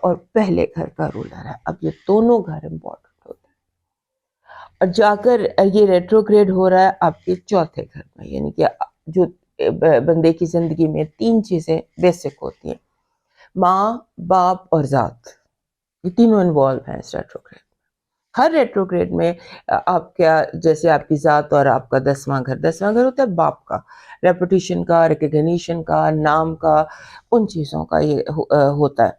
اور پہلے گھر کا رولر ہے. اب یہ دونوں گھر امپورٹنٹ ہوتے ہیں اور جا کر یہ ریٹروگریڈ ہو رہا ہے آپ کے چوتھے گھر میں. یعنی کہ جو بندے کی زندگی میں 3 چیزیں بیسک ہوتی ہیں، ماں، باپ اور ذات، یہ تینوں انوالو ہیں اس ریٹروگریڈ. ہر ریٹروگریڈ میں آپ کیا، جیسے آپ کی ذات اور آپ کا 10واں گھر ہوتا ہے باپ کا، ریپوٹیشن کا، ریکگنیشن کا، نام کا، ان چیزوں کا یہ ہوتا ہے.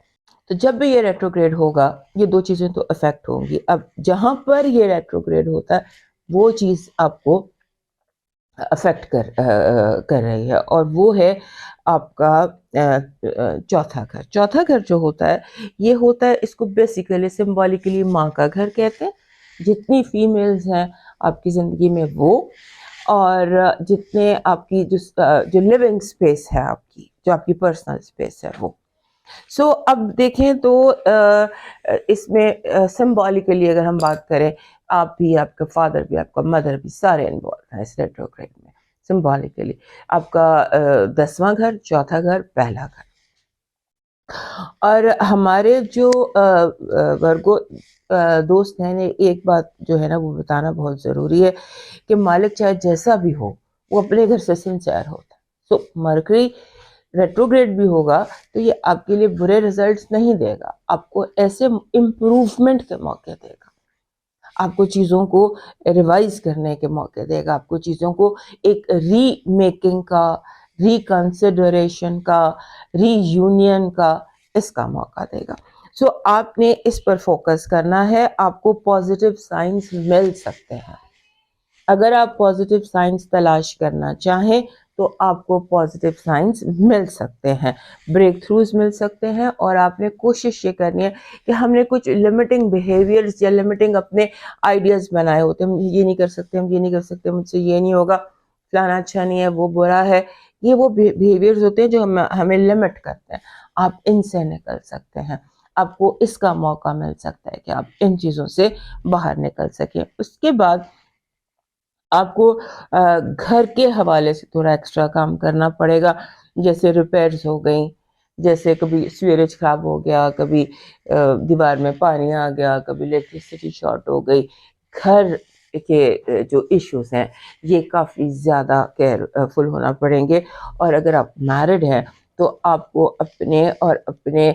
تو جب بھی یہ ریٹروگریڈ ہوگا یہ 2 چیزیں تو افیکٹ ہوں گی. اب جہاں پر یہ ریٹروگریڈ ہوتا ہے وہ چیز آپ کو افیکٹ کر رہی ہے اور وہ ہے آپ کا چوتھا گھر. چوتھا گھر جو ہوتا ہے یہ ہوتا ہے، اس کو بیسیکلی سمبولیکلی ماں کا گھر کہتے ہیں. جتنی فیمیلز ہیں آپ کی زندگی میں وہ، اور جتنے آپ کی جو لیونگ اسپیس ہے آپ کی، جو آپ کی پرسنل اسپیس ہے وہ. سو اب دیکھیں تو اس میں سمبولیکلی اگر ہم بات کریں، آپ بھی، آپ کا فادر بھی، آپ کا مدر بھی، سارے انوالو ہیں اس ریٹروگریڈ میں. سمبولیکلی آپ کا 10واں گھر، چوتھا گھر، پہلا گھر. اور ہمارے جو ورگو دوست ہیں، ایک بات جو ہے نا وہ بتانا بہت ضروری ہے کہ مالک چاہے جیسا بھی ہو وہ اپنے گھر سے سنسیئر ہوتا ہے. سو مرکری ریٹروگریڈ بھی ہوگا تو یہ آپ کے لیے برے ریزلٹس نہیں دے گا، آپ کو ایسے امپروومنٹ کے موقع دے گا، آپ کو چیزوں کو ریوائز کرنے کے موقع دے گا، آپ کو چیزوں کو ایک ری میکنگ کا، ری کنسیڈریشن کا، ری یونین کا، اس کا موقع دے گا. سو آپ نے اس پر فوکس کرنا ہے. آپ کو پازیٹیو سائنس مل سکتے ہیں. اگر آپ پازیٹیو سائنس تلاش کرنا چاہیں تو آپ کو پازیٹیو سائنس مل سکتے ہیں، بریک تھروز مل سکتے ہیں. اور آپ نے کوشش یہ کرنی ہے کہ ہم نے کچھ لمیٹنگ بیہیویئرز یا لمیٹنگ اپنے آئیڈیاز بنائے ہوتے ہیں، ہم یہ نہیں کر سکتے، ہم یہ نہیں کر سکتے، مجھ سے یہ نہیں ہوگا، فلانا اچھا نہیں ہے، وہ برا ہے. یہ وہ بیہیویئرز ہوتے ہیں جو ہمیں لمٹ کرتے ہیں. آپ ان سے نکل سکتے ہیں. آپ کو اس کا موقع مل سکتا ہے کہ آپ ان چیزوں سے باہر نکل سکیں. اس کے بعد آپ کو گھر کے حوالے سے تھوڑا ایکسٹرا کام کرنا پڑے گا. جیسے ریپیئرز ہو گئیں، جیسے کبھی سویریج خراب ہو گیا، کبھی دیوار میں پانی آ گیا، کبھی الیکٹریسٹی شارٹ ہو گئی. گھر کے جو ایشوز ہیں یہ کافی زیادہ کیئرفل ہونا پڑیں گے. اور اگر آپ میرڈ ہیں تو آپ کو اپنے اور اپنے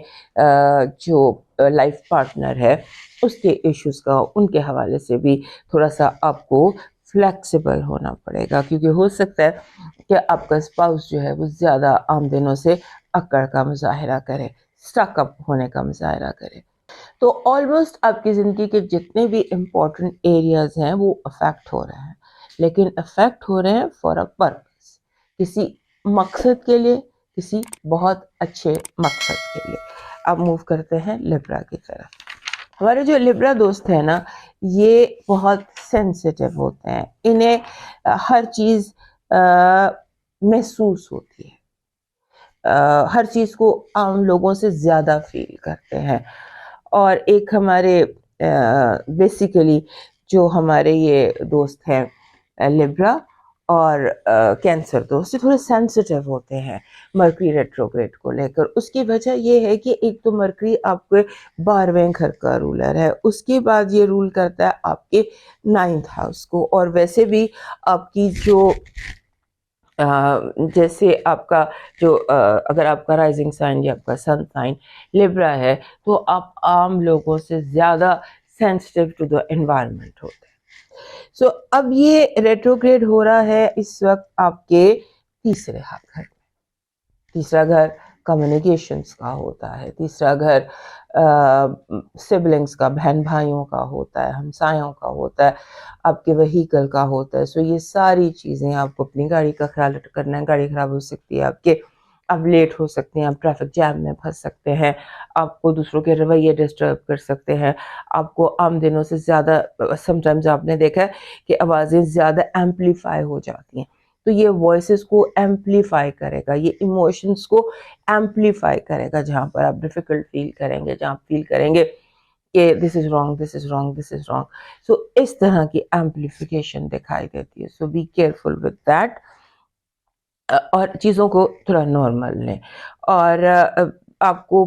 جو لائف پارٹنر ہے اس کے ایشوز کا، ان کے حوالے سے بھی تھوڑا سا آپ کو فلیکسیبل ہونا پڑے گا. کیونکہ ہو سکتا ہے کہ آپ کا اسپاؤس جو ہے وہ زیادہ آمدنوں سے اکڑ کا مظاہرہ کرے، سٹک اپ ہونے کا مظاہرہ کرے. تو آلموسٹ آپ کی زندگی کے جتنے بھی امپورٹنٹ ایریاز ہیں وہ افیکٹ ہو رہے ہیں، لیکن افیکٹ ہو رہے ہیں فار اے پرپس، کسی مقصد کے لیے، کسی بہت اچھے مقصد کے لیے. اب موو کرتے ہیں لبرا کی طرف. ہمارے جو لبرا دوست ہیں نا یہ بہت سینسیٹیو ہوتے ہیں. انہیں ہر چیز محسوس ہوتی ہے، ہر چیز کو عام لوگوں سے زیادہ فیل کرتے ہیں. اور ایک ہمارے بیسیکلی جو ہمارے یہ دوست ہیں لبرا اور کینسر دوست، یہ تھوڑے سینسیٹیو ہوتے ہیں مرکری ریٹروگریڈ کو لے کر. اس کی وجہ یہ ہے کہ ایک تو مرکری آپ کے 12ویں گھر کا رولر ہے، اس کے بعد یہ رول کرتا ہے آپ کے 9th ہاؤس کو. اور ویسے بھی آپ کی جو جیسے آپ کا جو اگر آپ کا رائزنگ سائن یا آپ کا سن سائن لبرا ہے تو آپ عام لوگوں سے زیادہ سینسٹیو ٹو دا انوائرمنٹ ہوتے ہیں. سو اب یہ ریٹروگریڈ ہو رہا ہے اس وقت آپ کے تیسرے گھر میں. تیسرا گھر کمیونیکیشنز کا ہوتا ہے، تیسرا گھر سبلنگز کا، بہن بھائیوں کا ہوتا ہے، ہمسایوں کا ہوتا ہے، آپ کے وہیکل کا ہوتا ہے. سو یہ ساری چیزیں، آپ کو اپنی گاڑی کا خیال کرنا ہے، گاڑی خراب ہو سکتی ہے آپ کے، آپ لیٹ ہو سکتے ہیں، آپ ٹریفک جام میں پھنس سکتے ہیں، آپ کو دوسروں کے رویے ڈسٹرب کر سکتے ہیں، آپ کو عام دنوں سے زیادہ سم ٹائمز آپ نے دیکھا ہے کہ آوازیں زیادہ ایمپلیفائی ہو جاتی ہیں. تو یہ وائسز کو ایمپلیفائی کرے گا، یہ ایموشنز کو ایمپلیفائی کرے گا. جہاں پر آپ ڈیفیکلٹ فیل کریں گے، جہاں آپ فیل کریں گے کہ this is wrong, this is wrong, this is wrong, so اس طرح کی ایمپلیفیکیشن دکھائی دیتی ہے. So be careful with that اور چیزوں کو تھوڑا نارمل لیں. اور آپ کو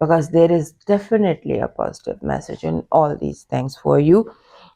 because there is definitely a positive message in all these things for you.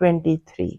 23,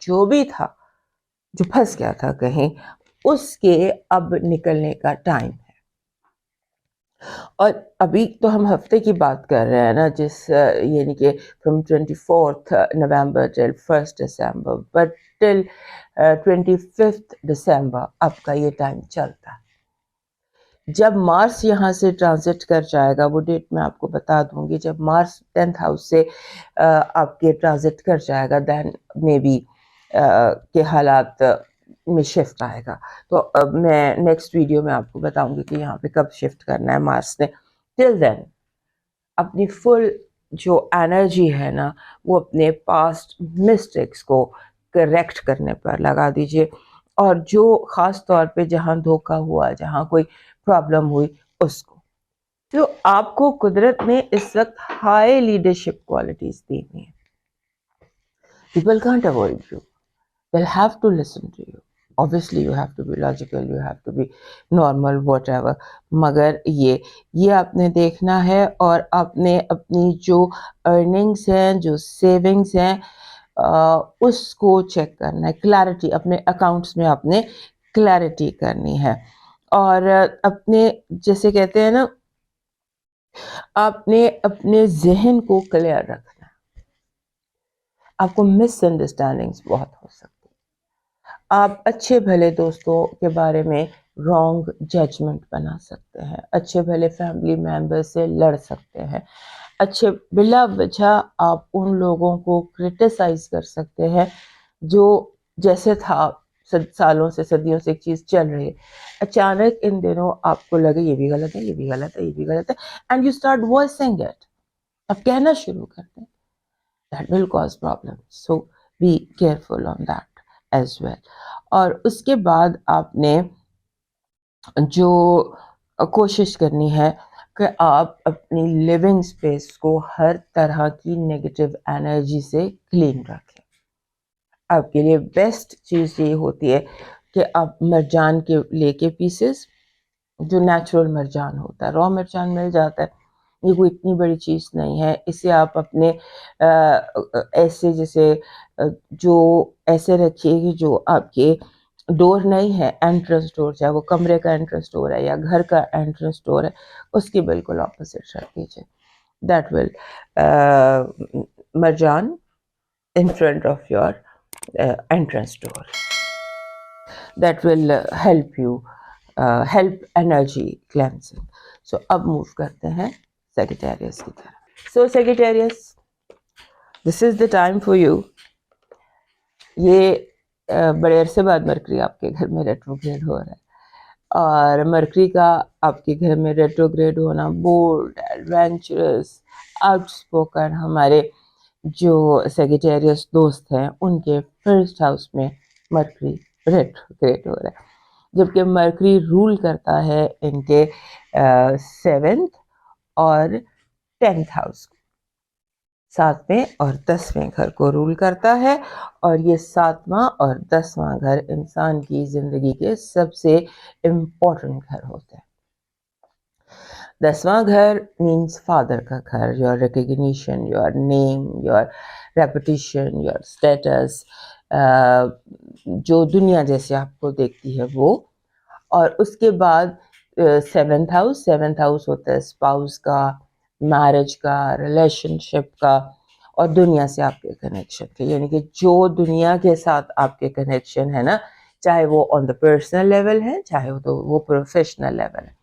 جو بھی تھا جو پھنس گیا تھا کہیں اس کے اب نکلنے کا ٹائم ہے. اور ابھی تو ہم ہفتے کی بات کر رہے ہیں نا جس یعنی کہ from 24 November till 1 December but till 25 دسمبر آپ کا یہ ٹائم چلتا ہے. جب مارس یہاں سے ٹرانزٹ کر جائے گا, وہ ڈیٹ میں آپ کو بتا دوں گی, جب مارس 10th ہاؤس سے آپ کے ٹرانزٹ کر جائے گا دین میں بی کے حالات میں شفٹ آئے گا. تو اب میں نیکسٹ ویڈیو میں آپ کو بتاؤں گی کہ یہاں پہ کب شفٹ کرنا ہے مارس نے. ٹل دین اپنی فل جو انرجی ہے نا وہ اپنے پاسٹ مسٹیکس کو کریکٹ کرنے پر لگا دیجیے, اور جو خاص طور پہ جہاں دھوکا ہوا, جہاں کوئی پرابلم ہوئی اس کو. تو آپ کو قدرت نے اس وقت ہائی لیڈرشپ کوالٹیز دی ہوئی ہیں. People can't avoid you, they'll have to listen to you. Obviously you have to be logical, you have to be normal, whatever. مگر یہ آپ نے دیکھنا ہے, اور آپ نے اپنی جو ارننگس ہیں, جو سیونگس ہیں, اس کو چیک کرنا ہے. کلیئرٹی اپنے اکاؤنٹس میں آپ نے کلیئرٹی کرنی ہے, اور اپنے جیسے کہتے ہیں نا آپ نے اپنے ذہن کو کلیئر رکھنا ہے. آپ کو مس انڈرسٹینڈنگس بہت ہو سکتی. آپ اچھے بھلے دوستوں کے بارے میں رانگ ججمنٹ بنا سکتے ہیں, اچھے بھلے فیملی ممبر سے لڑ سکتے ہیں, اچھے بلا وجہ آپ ان لوگوں کو کرٹیسائز کر سکتے ہیں جو جیسے تھا سالوں سے صدیوں سے ایک چیز چل رہی ہے, اچانک ان دنوں آپ کو لگے یہ بھی غلط ہے, یہ بھی غلط ہے, یہ بھی غلط ہے, and you start voicing it, اب کہنا شروع کرتے ہیں. That will cause problems. So be careful on that as well. اور اس کے بعد آپ نے جو کوشش کرنی ہے کہ آپ اپنی لیونگ سپیس کو ہر طرح کی نیگیٹو انرجی سے کلین رکھیں. آپ کے لیے بیسٹ چیز یہ ہوتی ہے کہ آپ مرجان کے لے کے پیسز, جو نیچرل مرجان ہوتا ہے, را مرجان مل جاتا ہے, یہ کوئی اتنی بڑی چیز نہیں ہے. اسے آپ اپنے ایسے جیسے جو ایسے رکھیے کہ جو آپ کے ڈور نہیں ہے, انٹرنس ڈور, چاہے وہ کمرے کا انٹرنس ڈور ہے یا گھر کا انٹرنس ڈور ہے, اس کی بالکل اپوزٹ رکھ دیجیے. That will emerge in front of your entrance door. That will help you, help energy cleansing. So اب move کرتے ہیں Sagittarius کی طرف. So Sagittarius, this is the time for you. یہ بڑے عرصے بعد مرکری آپ کے گھر میں ریٹروگریڈ ہو رہا ہے, اور مرکری کا آپ کے گھر میں ریٹروگریڈ ہونا بولڈ, ایڈونچرس, آؤٹ اسپوکن ہمارے جو سیگیٹیریس دوست ہیں ان کے فرسٹ ہاؤس میں مرکری ریٹروگریڈ ہو رہا ہے, جبکہ مرکری رول کرتا ہے ان کے 7th اور 10th ہاؤس, 7ویں اور 10ویں گھر کو رول کرتا ہے. اور یہ 7واں اور 10واں گھر انسان کی زندگی کے سب سے امپورٹنٹ گھر ہوتے ہیں. 10واں گھر مینس فادر کا گھر, your recognition, your name, your reputation, your status, جو دنیا جیسے آپ کو دیکھتی ہے وہ. اور اس کے بعد 7th ہاؤس, 7th ہاؤس ہوتا ہے اسپاؤس کا, میرج کا, ریلیشن شپ کا, اور دنیا سے آپ کے کنیکشن کے, یعنی کہ جو دنیا کے ساتھ آپ کے کنیکشن ہے نا, چاہے وہ آن دا پرسنل لیول ہے, چاہے وہ پروفیشنل لیول ہے.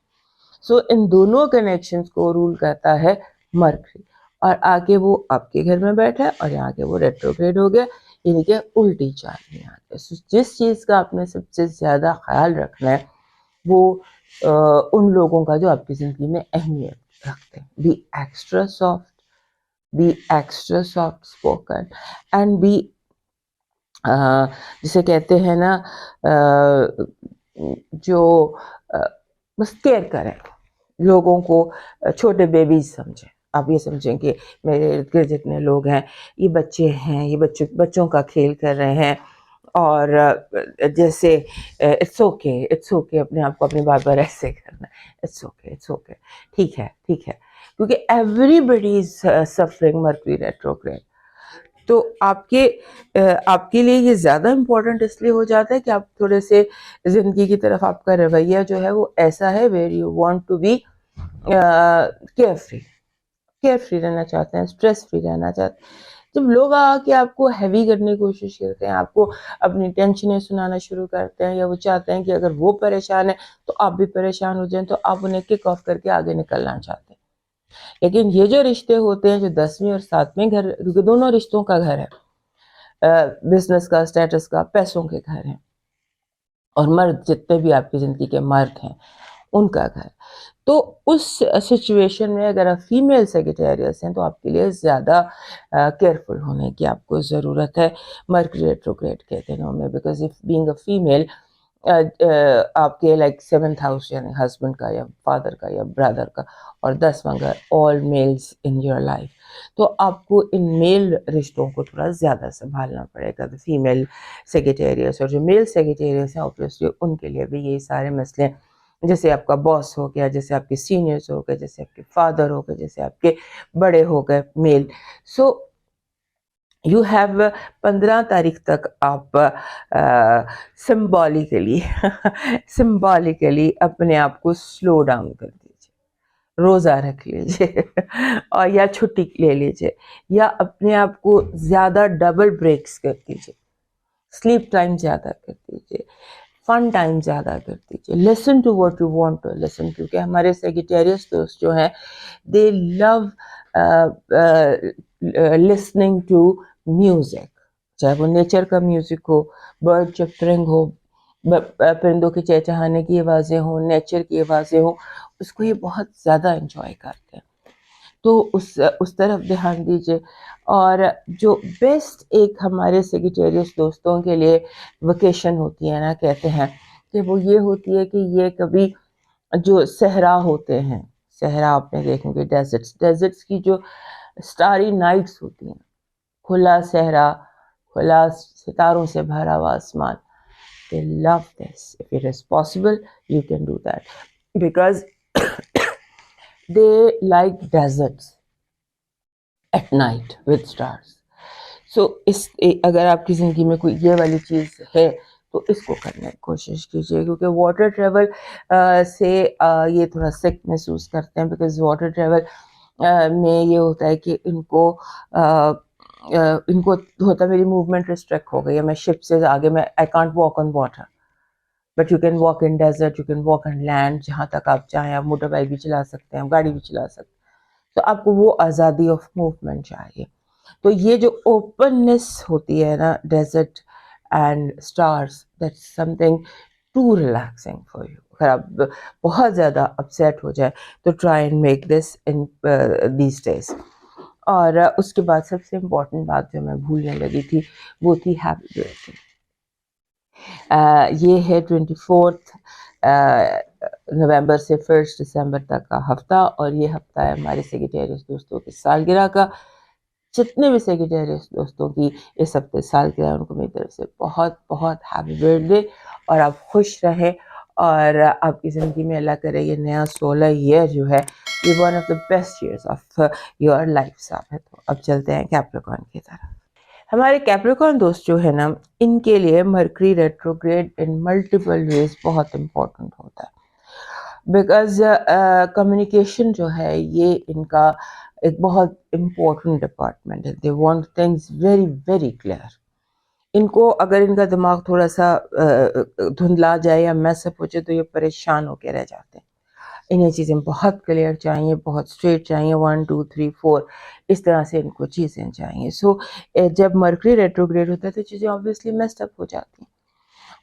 سو ان دونوں کنیکشنز کو رول کرتا ہے مرکری, اور آگے وہ آپ کے گھر میں بیٹھا ہے اور یہاں کے وہ ریٹروگریڈ ہو گیا, یعنی کہ الٹی چال میں آ گیا. جس چیز کا آپ نے سب سے زیادہ خیال رکھنا ہے وہ ان لوگوں کا جو آپ کی زندگی میں اہمیت رکھتے ہیں. Be extra soft, be extra soft spoken, and be جسے کہتے ہیں نا جو بس کیئر کریں لوگوں کو, چھوٹے بیبیز سمجھیں. آپ یہ سمجھیں کہ میرے ارد گرد جتنے لوگ ہیں یہ بچے ہیں, یہ بچوں کا کھیل کر رہے ہیں, اور جیسے اٹس اوکے, اٹس اوکے, اپنے آپ کو اپنے بار بار ایسے کرنا, اٹس اوکے, اٹس اوکے, ٹھیک ہے, ٹھیک ہے, کیونکہ everybody is suffering Mercury retrograde. تو آپ کے لیے یہ زیادہ امپورٹنٹ اس لیے ہو جاتا ہے کہ آپ تھوڑے سے زندگی کی طرف آپ کا رویہ جو ہے وہ ایسا ہے where you want to be carefree رہنا چاہتے ہیں، اسٹریس فری رہنا چاہتے ہیں. جب لوگ آ کے آپ کو ہیوی کرنے کی کوشش کرتے ہیں، آپ کو اپنی ٹینشنیں سنانا شروع کرتے ہیں، یا وہ چاہتے ہیں کہ اگر وہ پریشان ہے تو آپ بھی پریشان ہو جائیں، تو آپ انہیں کک آف کر کے آگے نکلنا چاہتے ہیں. لیکن یہ جو رشتے ہوتے ہیں جو 10ویں اور 7ویں گھر، کیونکہ دونوں رشتوں کا گھر ہے، بزنس کا، اسٹیٹس کا، پیسوں کے گھر ہیں، اور مرد جتنے بھی آپ کی زندگی کے مرد ہیں ان کا گھر. تو اس سچویشن میں اگر آپ فیمیل سیگیٹیریس ہیں تو آپ کے لیے زیادہ کیئرفل ہونے کی آپ کو ضرورت ہے مرکری ریٹروگریڈ کے دنوں میں. Because if being a female, آپ کے لائک 7th ہاؤس یعنی ہسبینڈ کا یا فادر کا یا برادر کا، اور 10واں گھر آل میلز ان یور لائف. تو آپ کو ان میل رشتوں کو تھوڑا زیادہ سنبھالنا پڑے گا. فیمیل سیگیٹیریس اور جو میل سیگیٹیریس ہیں اوبویسلی ان کے لیے بھی یہی سارے مسئلے، جیسے آپ کا باس ہو گیا، جیسے آپ کے سینئرز ہو گئے، جیسے آپ کے فادر ہو گئے، جیسے آپ کے بڑے ہو گئے میل. سو یو ہیو 15 تاریخ تک آپ سمبالیکلی اپنے آپ کو سلو ڈاؤن کر دیجیے، روزہ رکھ لیجیے اور یا چھٹی لے لیجیے، یا اپنے آپ کو زیادہ ڈبل بریکس کر دیجیے، سلیپ ٹائم زیادہ کر دیجیے، فن ٹائم زیادہ کر دیجیے. Listen to what you want to listen. کیونکہ ہمارے سیگیٹیریس دوست جو ہیں they love listening to music, چاہے وہ نیچر کا میوزک ہو، برڈ چپرنگ ہو، پرندوں کے چہچہانے کی آوازیں ہوں، نیچر کی آوازیں ہوں، اس کو یہ بہت زیادہ انجوائے کرتے ہیں. تو اس طرف دھیان دیجیے. اور جو بیسٹ ایک ہمارے سیگیٹیریس دوستوں کے لیے ویکیشن ہوتی ہے نا، کہتے ہیں کہ وہ یہ ہوتی ہے کہ یہ کبھی جو صحرا ہوتے ہیں، صحرا آپ نے دیکھیں گے، ڈیزرٹس کی جو اسٹاری نائٹس ہوتی ہیں، کھلا صحرا، کھلا ستاروں سے بھرا ہوا آسمان. They love this. If it is possible, you can do that. Because they like deserts at night with stars. So اگر آپ کی زندگی میں کوئی یہ والی چیز ہے تو اس کو کرنے کی کوشش کیجیے. کیونکہ واٹر ٹریول سے یہ تھوڑا سک محسوس کرتے ہیں. بیکاز واٹر ٹریول میں یہ ہوتا ہے کہ ان کو ہوتا ہے میری موومنٹ ریسٹرکٹ ہو گئی ہے، میں شپ سے آگے میں I can't walk on water, but you can walk in desert, you can walk on land. جہاں تک آپ چاہیں آپ موٹر بائک بھی چلا سکتے ہیں، گاڑی بھی چلا سکتے ہیں. تو آپ کو وہ آزادی آف موومنٹ چاہیے. تو یہ جو اوپننس ہوتی ہے نا، desert and stars, that's something to relaxing for you. اگر آپ بہت زیادہ اپسیٹ ہو جائے تو try and make this in these days. اور اس کے بعد سب سے امپورٹنٹ بات جو میں بھولنے لگی تھی وہ تھی ہیپی برتھ ڈے. یہ ہے 24 نومبر سے 1 دسمبر تک کا ہفتہ، اور یہ ہفتہ ہے ہمارے سیگیٹیریس دوستوں کی سالگرہ کا. جتنے بھی سیگیٹیریس دوستوں کی اس ہفتے سالگرہ، ان کو میری طرف سے بہت بہت ہیپی برتھ ڈے. اور آپ خوش رہیں، اور آپ کی زندگی میں اللہ کرے یہ نیا 16 ایئر جو ہے یہ one of the best years of your life ثابت ہو. اب چلتے ہیں کیپریکارن کی طرف. ہمارے کیپریکارن دوست جو ہے نا، ان کے لیے مرکری ریٹروگریڈ ان ملٹیپل ویز بہت امپورٹنٹ ہوتا ہے. بیکاز کمیونیکیشن جو ہے یہ ان کا ایک بہت امپورٹنٹ ڈپارٹمنٹ ہے. They want things very very clear. ان کو اگر ان کا دماغ تھوڑا سا دھندلا جائے یا میس اپ ہو جائے تو یہ پریشان ہو کے رہ جاتے ہیں. انہیں چیزیں بہت کلیئر چاہیے، بہت اسٹریٹ چاہیے، 1 2 3 4 اس طرح سے ان کو چیزیں چاہیے. سو جب مرکری ریٹروگریڈ ہوتا ہے تو چیزیں آبویسلی میسڈ اپ ہو جاتی ہیں.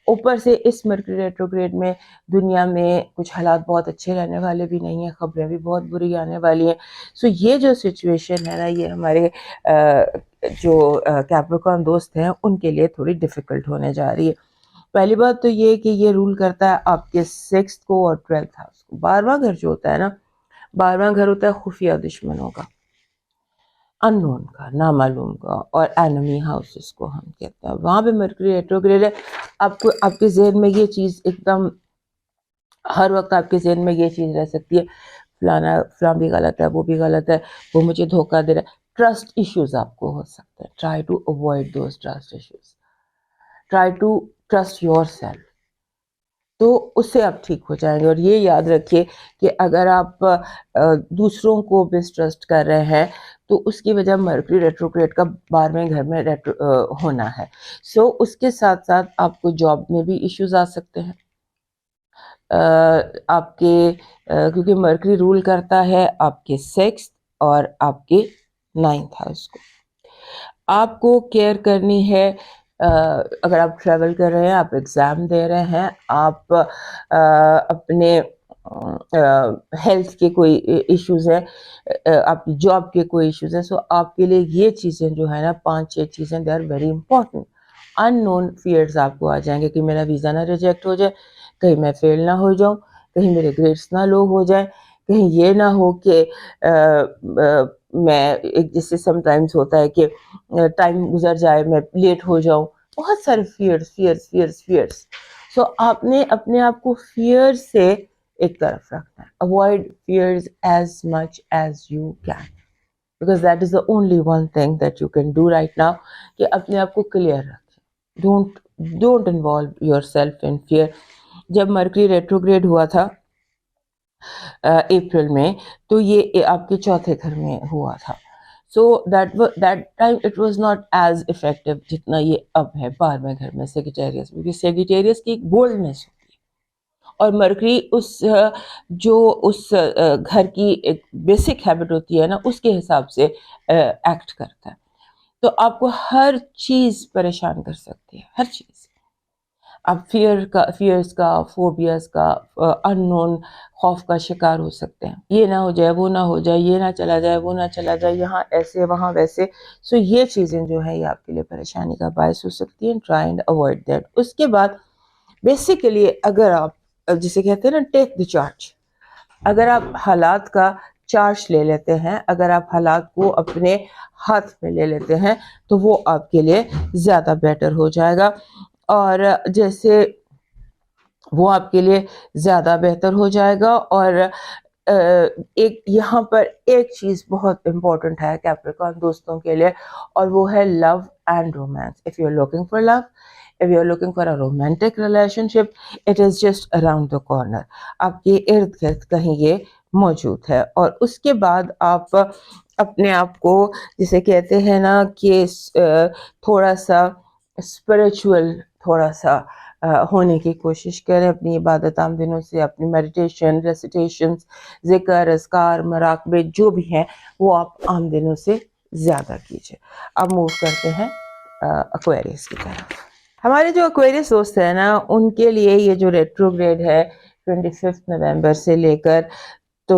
اوپر سے اس مرکری ریٹروگریڈ میں دنیا میں کچھ حالات بہت اچھے رہنے والے بھی نہیں ہیں، خبریں بھی بہت بری آنے والی ہیں. سو یہ جو سچویشن ہے نا، یہ ہمارے جو کیپریکارن دوست ہیں ان کے لیے تھوڑی ڈیفیکلٹ ہونے جا رہی ہے. پہلی بات تو یہ کہ یہ رول کرتا ہے آپ کے 6th کو اور 12th ہاؤس کو. 12واں گھر جو ہوتا ہے نا، 12واں گھر ہوتا ہے خفیہ دشمنوں کا، اننون کا، نامعلوم کا، اور اینمی ہاؤسز کو ہم کہتے ہیں. وہاں پہ مرکری ریٹروگریڈ ہے. آپ کے ذہن میں یہ چیز ایک دم ہر وقت آپ کے ذہن میں یہ چیز رہ سکتی ہے، فلاں بھی غلط ہے، وہ بھی غلط ہے، وہ مجھے دھوکہ دے رہا ہے. ٹرسٹ ایشوز آپ کو ہو سکتے ہیں. Try to avoid those trust issues. Try to trust yourself. تو اس سے آپ ٹھیک ہو جائیں گے. اور یہ یاد رکھیے کہ اگر آپ دوسروں کو مسٹرسٹ کر رہے ہیں تو اس کی وجہ مرکری ریٹروگریڈ کا 12ویں گھر میں ہونا ہے. سو اس کے ساتھ ساتھ آپ کو جاب میں بھی ایشوز آ سکتے ہیں. آپ کے کیونکہ مرکری رول کرتا ہے آپ کے 6 اور آپ کے 9th ہاؤس کو. آپ کو کیئر کرنی ہے. اگر آپ ٹریول کر رہے ہیں, آپ ایگزام دے رہے ہیں, آپ اپنے ہیلتھ کے کوئی ایشوز ہیں, آپ کی جاب کے کوئی ایشوز ہیں, سو آپ کے لیے یہ چیزیں جو ہے نا 5-6 چیزیں they are very important. Unknown fears آپ کو آ جائیں گے کہ میرا ویزا نہ ریجیکٹ ہو جائے, کہیں میں فیل نہ ہو جاؤں, کہیں میرے گریڈس نہ لو ہو جائیں, کہیں یہ نہ ہو کہ میں جس سے سم ٹائمز ہوتا ہے کہ ٹائم گزر جائے, میں لیٹ ہو جاؤں. بہت سارے فیئرس. سو آپ نے اپنے آپ کو فیئر سے ایک طرف رکھنا ہے. Avoid fears as much as you can, because that is the only one thing that you can do right now, کہ اپنے آپ کو کلیئر رکھیں. Don't involve yourself in fear. جب مرکری ریٹروگریڈ ہوا تھا اپریل میں, تو یہ آپ کے 4تھے گھر میں ہوا تھا. So that time it was not as effective جتنا یہ اب ہے 12ویں گھر میں سیگیٹیریس میں. کیونکہ سیگیٹیریس کی ایک بولڈنیس ہوتی ہے, اور مرکری اس گھر کی ایک بیسک ہیبٹ ہوتی ہے نا, اس کے حساب سے ایکٹ کرتا ہے. تو آپ کو ہر چیز پریشان کر سکتی ہے, ہر چیز. آپ فیئرس کا, فوبیاز کا, ان نون خوف کا شکار ہو سکتے ہیں. یہ نہ ہو جائے, وہ نہ ہو جائے, یہ نہ چلا جائے, وہ نہ چلا جائے, یہاں ایسے وہاں ویسے. سو یہ چیزیں جو ہیں یہ آپ کے لیے پریشانی کا باعث ہو سکتی ہیں. Try and avoid that. اس کے بعد بیسیکلی اگر آپ جسے کہتے ہیں نا ٹیک دی چارج, اگر آپ حالات کا چارج لے لیتے ہیں, اگر آپ حالات کو اپنے ہاتھ میں لے لیتے ہیں, تو وہ آپ کے لیے زیادہ بیٹر ہو جائے گا. اور جیسے وہ آپ کے لیے زیادہ بہتر ہو جائے گا. اور ایک یہاں پر ایک چیز بہت امپورٹنٹ ہے کیپریکارن دوستوں کے لیے, اور وہ ہے love and romance. If you are looking for love, if you are looking for a romantic relationship, it is just around the corner. آپ کے ارد گرد کہیں یہ موجود ہے. اور اس کے بعد آپ اپنے آپ کو جسے کہتے ہیں نا کہ تھوڑا سا اسپریچول تھوڑا سا ہونے کی کوشش کریں. اپنی عبادت عام دنوں سے, اپنی میڈیٹیشن, ریسیٹیشنز, ذکر, اذکار, مراقبے جو بھی ہیں وہ آپ عام دنوں سے زیادہ کیجیے. اب موو کرتے ہیں ایکویریس کی طرف. ہمارے جو ایکویریس دوست ہیں نا, ان کے لیے یہ جو ریٹروگریڈ ہے 25 نومبر سے لے کر تو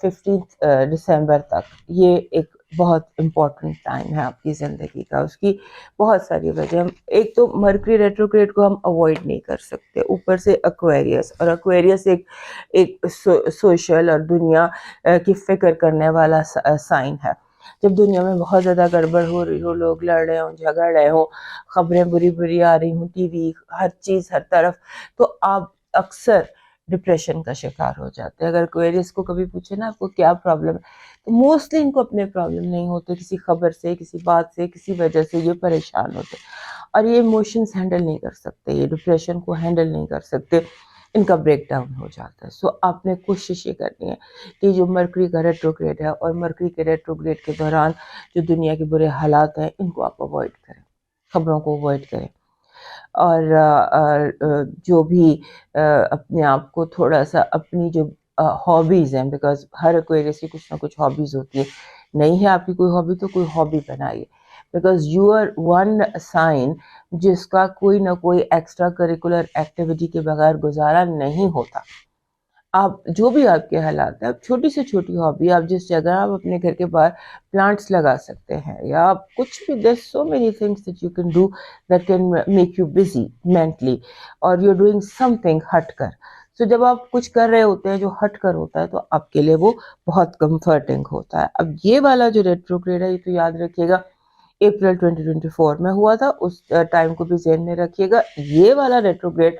15 دسمبر تک, یہ ایک بہت امپورٹنٹ ٹائم ہے آپ کی زندگی کا. اس کی بہت ساری وجہ. ایک تو مرکری ریٹروگریڈ کو ہم اوائڈ نہیں کر سکتے, اوپر سے ایکویریس, اور ایکویریس ایک سوشل اور دنیا کی فکر کرنے والا سائن ہے. جب دنیا میں بہت زیادہ گڑبڑ ہو رہی ہو, لوگ لڑ رہے ہوں, جھگڑ رہے ہوں, خبریں بری آ رہی ہوں, ٹی وی, ہر چیز ہر طرف, تو آپ اکثر ڈپریشن کا شکار ہو جاتے ہیں. اگر ایکویریس کو کبھی پوچھے نا آپ کو کیا پرابلم ہے, تو موسٹلی ان کو اپنے پرابلم نہیں ہوتے, کسی خبر سے, کسی بات سے, کسی وجہ سے یہ پریشان ہوتے, اور یہ ایموشنز ہینڈل نہیں کر سکتے, یہ ڈپریشن کو ہینڈل نہیں کر سکتے, ان کا بریک ڈاؤن ہو جاتا ہے. سو آپ نے کوشش یہ کرنی ہے کہ جو مرکری کا ریٹروگریڈ ہے, اور مرکری کے ریٹروگریڈ کے دوران جو دنیا کے برے حالات ہیں, ان کو آپ اوائڈ کریں, خبروں کو اوائڈ کریں. اور جو بھی اپنے آپ کو تھوڑا سا اپنی جو ہابیز ہیں, بیکاز ہر ایکویریس کی کچھ نہ کچھ ہابیز ہوتی ہے, نہیں ہے آپ کی کوئی ہابی تو کوئی ہابی بنائیے, because you are one sign جس کا کوئی نہ کوئی ایکسٹرا کریکولر ایکٹیویٹی کے بغیر گزارا نہیں ہوتا. آپ جو بھی آپ کے حالات ہیں, آپ چھوٹی سے چھوٹی ہابی, آپ جس جگہ آپ اپنے گھر کے باہر پلانٹس لگا سکتے ہیں, یا آپ کچھ بھی, there's so many things that you can do that can make you busy mentally, or you're doing something ہٹ کر. سو جب آپ کچھ کر رہے ہوتے ہیں جو ہٹ کر ہوتا ہے, تو آپ کے لیے وہ بہت کمفرٹنگ ہوتا ہے. اب یہ والا جو ریٹروگریڈ ہے, یہ تو یاد رکھیے گا اپریل 2024 میں ہوا تھا, اس ٹائم کو بھی ذہن میں رکھیے گا. یہ والا ریٹروگریڈ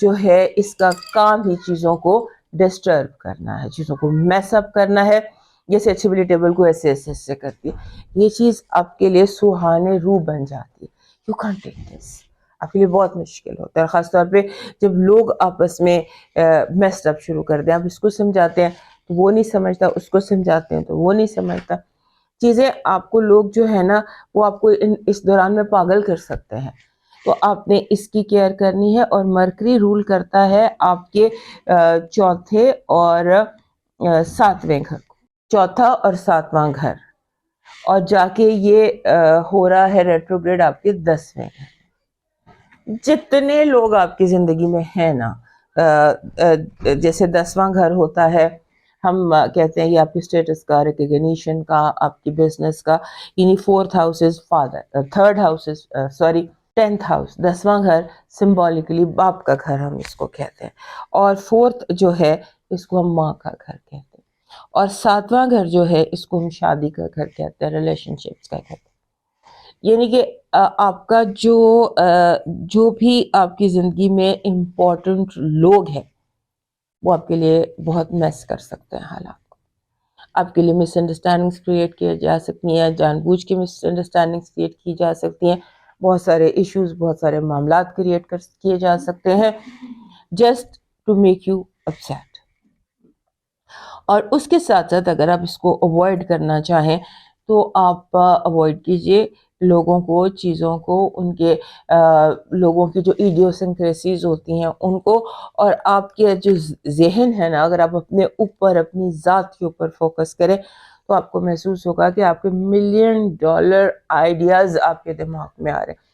جو ہے اس کا کام ہی چیزوں کو ڈسٹرب کرنا ہے, چیزوں کو میس اپ کرنا ہے, جیسے اچھی بلی ٹیبل کو ایسے ایسے ایسے کرتی ہے. یہ چیز آپ کے لیے سہانے روح بن جاتی ہے. یو کانٹ ٹیک دس, آپ کے لیے بہت مشکل ہوتا ہے, خاص طور پہ جب لوگ آپس میں میسڈ اپ شروع کر دیں. آپ اس کو سمجھاتے ہیں تو وہ نہیں سمجھتا, اس کو سمجھاتے ہیں تو وہ نہیں سمجھتا. چیزیں آپ کو لوگ جو ہے نا وہ آپ کو اس دوران میں پاگل کر سکتے ہیں. تو آپ نے اس کی کیئر کرنی ہے. اور مرکری رول کرتا ہے آپ کے چوتھے اور ساتویں گھر کو, چوتھا اور ساتواں گھر, اور جا کے یہ ہو رہا ہے ریٹروگریڈ آپ کے 10ویں گھر. جتنے لوگ آپ کی زندگی میں ہیں نا, جیسے 10واں گھر ہوتا ہے, ہم کہتے ہیں یہ آپ کی اسٹیٹس کا, ریکگنیشن کا, آپ کی بزنس کا, یعنی 4th house is father, 3rd house is 10th house, 10واں گھر سمبولکلی باپ کا گھر ہم اس کو کہتے ہیں, اور 4th جو ہے اس کو ہم ماں کا گھر کہتے ہیں, اور 7واں گھر جو ہے اس کو ہم شادی کا گھر کہتے ہیں, ریلیشن شپس کا گھر. یعنی کہ آپ کا جو بھی آپ کی زندگی میں امپورٹنٹ لوگ ہیں وہ آپ کے لیے بہت میس کر سکتے ہیں حالات کو. آپ کے لیے مس انڈرسٹینڈنگس کریٹ کی جا سکتی ہیں, جان بوجھ کے مس انڈرسٹینڈنگس کریٹ کی جا سکتی ہیں, بہت سارے ایشوز, بہت سارے معاملات کریٹ کیے جا سکتے ہیں just to make you upset. اور اس کے ساتھ ساتھ اگر آپ اس کو اوائڈ کرنا چاہیں تو آپ اوائڈ کیجئے لوگوں کو, چیزوں کو, ان کے لوگوں کی جو ایڈیوسنکریسیز ہوتی ہیں ان کو. اور آپ کے جو ذہن ہے نا, اگر آپ اپنے اوپر, اپنی ذات کے اوپر فوکس کریں تو آپ کو محسوس ہوگا کہ آپ کے $1 ملین آئیڈیاز آپ کے دماغ میں آ رہے ہیں.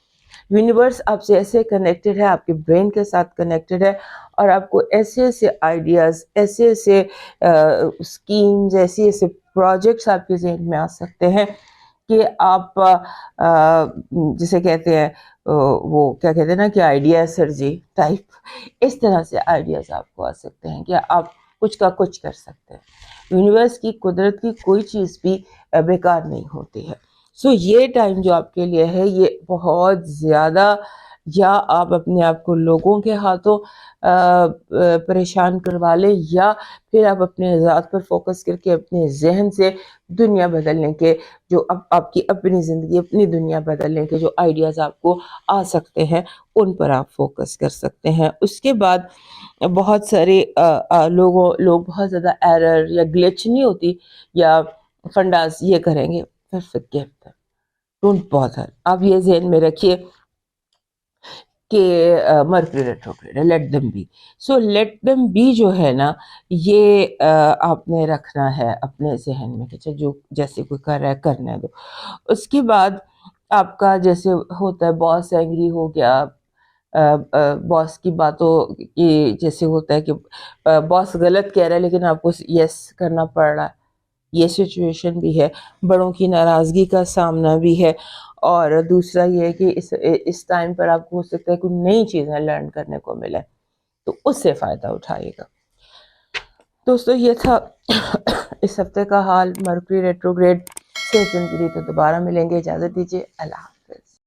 یونیورس آپ سے ایسے کنیکٹڈ ہے, آپ کے برین کے ساتھ کنیکٹڈ ہے, اور آپ کو ایسے ایسے آئیڈیاز, ایسے ایسے اسکیمز, ایسے ایسے پروجیکٹس آپ کے ذہن میں آ سکتے ہیں کہ آپ جسے کہتے ہیں وہ کیا کہتے ہیں نا کہ آئیڈیا سرجی ٹائپ, اس طرح سے آئیڈیاز آپ کو آ سکتے ہیں کہ آپ کچھ کا کچھ کر سکتے ہیں. یونیورس کی, قدرت کی کوئی چیز بھی بیکار نہیں ہوتی ہے. سو یہ ٹائم جو آپ کے لیے ہے یہ بہت زیادہ, یا آپ اپنے آپ کو لوگوں کے ہاتھوں پریشان کروا لیں, یا پھر آپ اپنے ذات پر فوکس کر کے اپنے ذہن سے دنیا بدلنے کے, جو آپ کی اپنی زندگی, اپنی دنیا بدلنے کے جو آئیڈیاز آپ کو آ سکتے ہیں ان پر آپ فوکس کر سکتے ہیں. اس کے بعد بہت سارے لوگ بہت زیادہ ایرر یا گلچ نہیں ہوتی یا فنڈاز یہ کریں گے, ڈونٹ بادر. آپ یہ ذہن میں رکھیے کہ مرکری ریٹروگریڈ ہے, let them be. So let them be جو ہے نا, یہ آپ نے رکھنا ہے اپنے ذہن میں کہ جو جیسے کوئی کر رہا ہے کرنے دو. اس کے بعد آپ کا جیسے ہوتا ہے باس اینگری ہو گیا, باس کی باتوں کی جیسے ہوتا ہے کہ باس غلط کہہ رہا ہے لیکن آپ کو یس کرنا پڑ رہا ہے, یہ سچویشن بھی ہے. بڑوں کی ناراضگی کا سامنا بھی ہے. اور دوسرا یہ ہے کہ اس ٹائم پر آپ کو ہو سکتا ہے کوئی نئی چیزیں لرن کرنے کو ملے, تو اس سے فائدہ اٹھائیے گا. دوستو یہ تھا اس ہفتے کا حال مرکری ریٹروگریڈ سے. تو دوبارہ ملیں گے, اجازت دیجیے, اللہ حافظ.